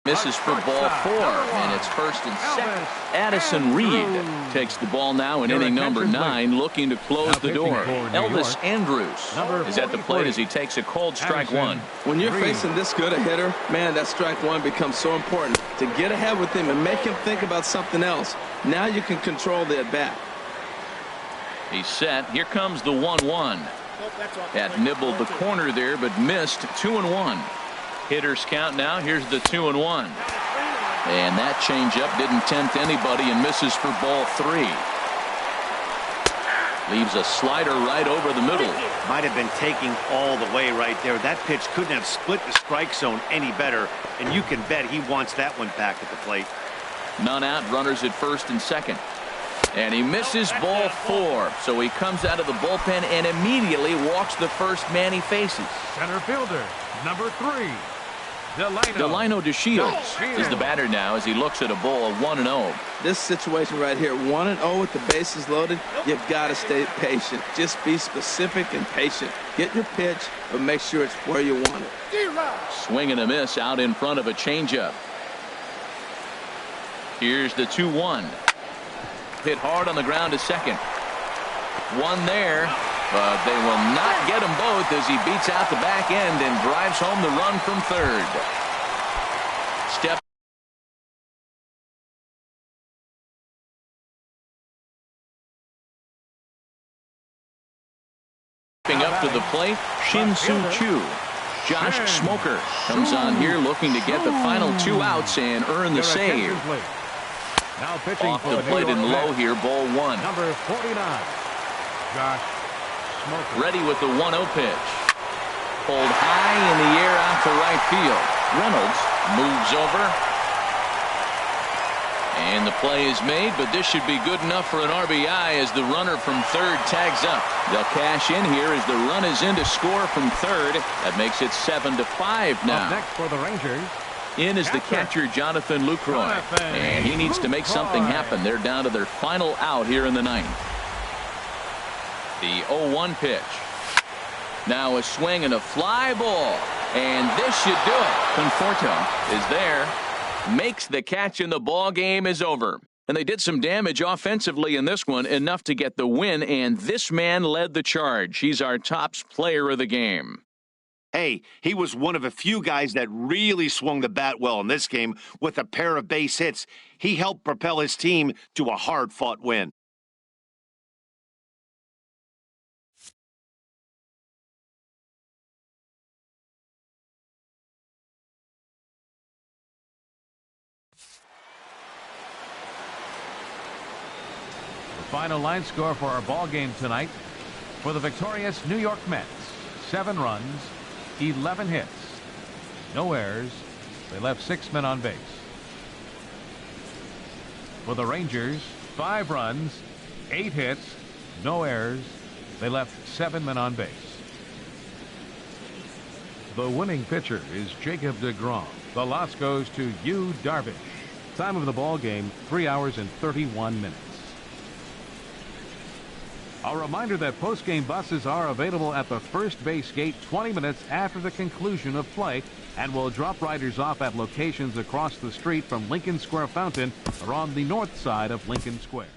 misses for ball 4, and it's first and second. Addison Reed takes the ball now in inning number 9, looking to close the door. Elvis Andrews is at the plate as he takes a cold strike 1. When you're facing this good a hitter, man, that strike 1 becomes so important to get ahead with him and make him think about something else. Now you can control the at-bat. He's set. Here comes the 1-1. That nibbled the corner there, but missed. 2-1. Hitters count now. Here's the 2-1. And that changeup didn't tempt anybody and misses for ball 3. Leaves a slider right over the middle. Might have been taking all the way right there. That pitch couldn't have split the strike zone any better, and you can bet he wants that one back at the plate. None out, runners at first and second. And he misses ball 4. So he comes out of the bullpen and immediately walks the first man he faces. Center fielder, number 3. Delino DeShields is the batter now as he looks at a ball 1-0. This situation right here, 1-0 with the bases loaded, you've got to stay patient. Just be specific and patient. Get your pitch, but make sure it's where you want it. Swing and a miss out in front of a changeup. Here's the 2-1. Hit hard on the ground to second. One there, but they will not get them both as he beats out the back end and drives home the run from third. Step Up to the plate, Shin Soo Choo. Josh Smoker comes on here looking to get the final 2 outs and earn the save. Now pitching Off the plate and low here, ball 1. Number 49, Josh Smoker. Ready with the 1-0 pitch. Pulled high in the air out to right field. Reynolds moves over. And the play is made, but this should be good enough for an RBI as the runner from third tags up. They'll cash in here as the run is in to score from third. That makes it 7-5 now. Up next for the Rangers. In is the catcher, Jonathan Lucroy. And he needs to make something happen. They're down to their final out here in the 9th. The 0-1 pitch. Now a swing and a fly ball. And this should do it. Conforto is there. Makes the catch and the ball game is over. And they did some damage offensively in this one, enough to get the win, and this man led the charge. He's our top player of the game. Hey, he was one of a few guys that really swung the bat well in this game with a pair of base hits. He helped propel his team to a hard-fought win. Final line score for our ball game tonight. For the victorious New York Mets, 7 runs, 11 hits, no errors. They left 6 men on base. For the Rangers, 5 runs, 8 hits, no errors. They left 7 men on base. The winning pitcher is Jacob deGrom. The loss goes to Yu Darvish. Time of the ball game, 3 hours and 31 minutes. A reminder that post-game buses are available at the first base gate 20 minutes after the conclusion of play and will drop riders off at locations across the street from Lincoln Square Fountain or on the north side of Lincoln Square.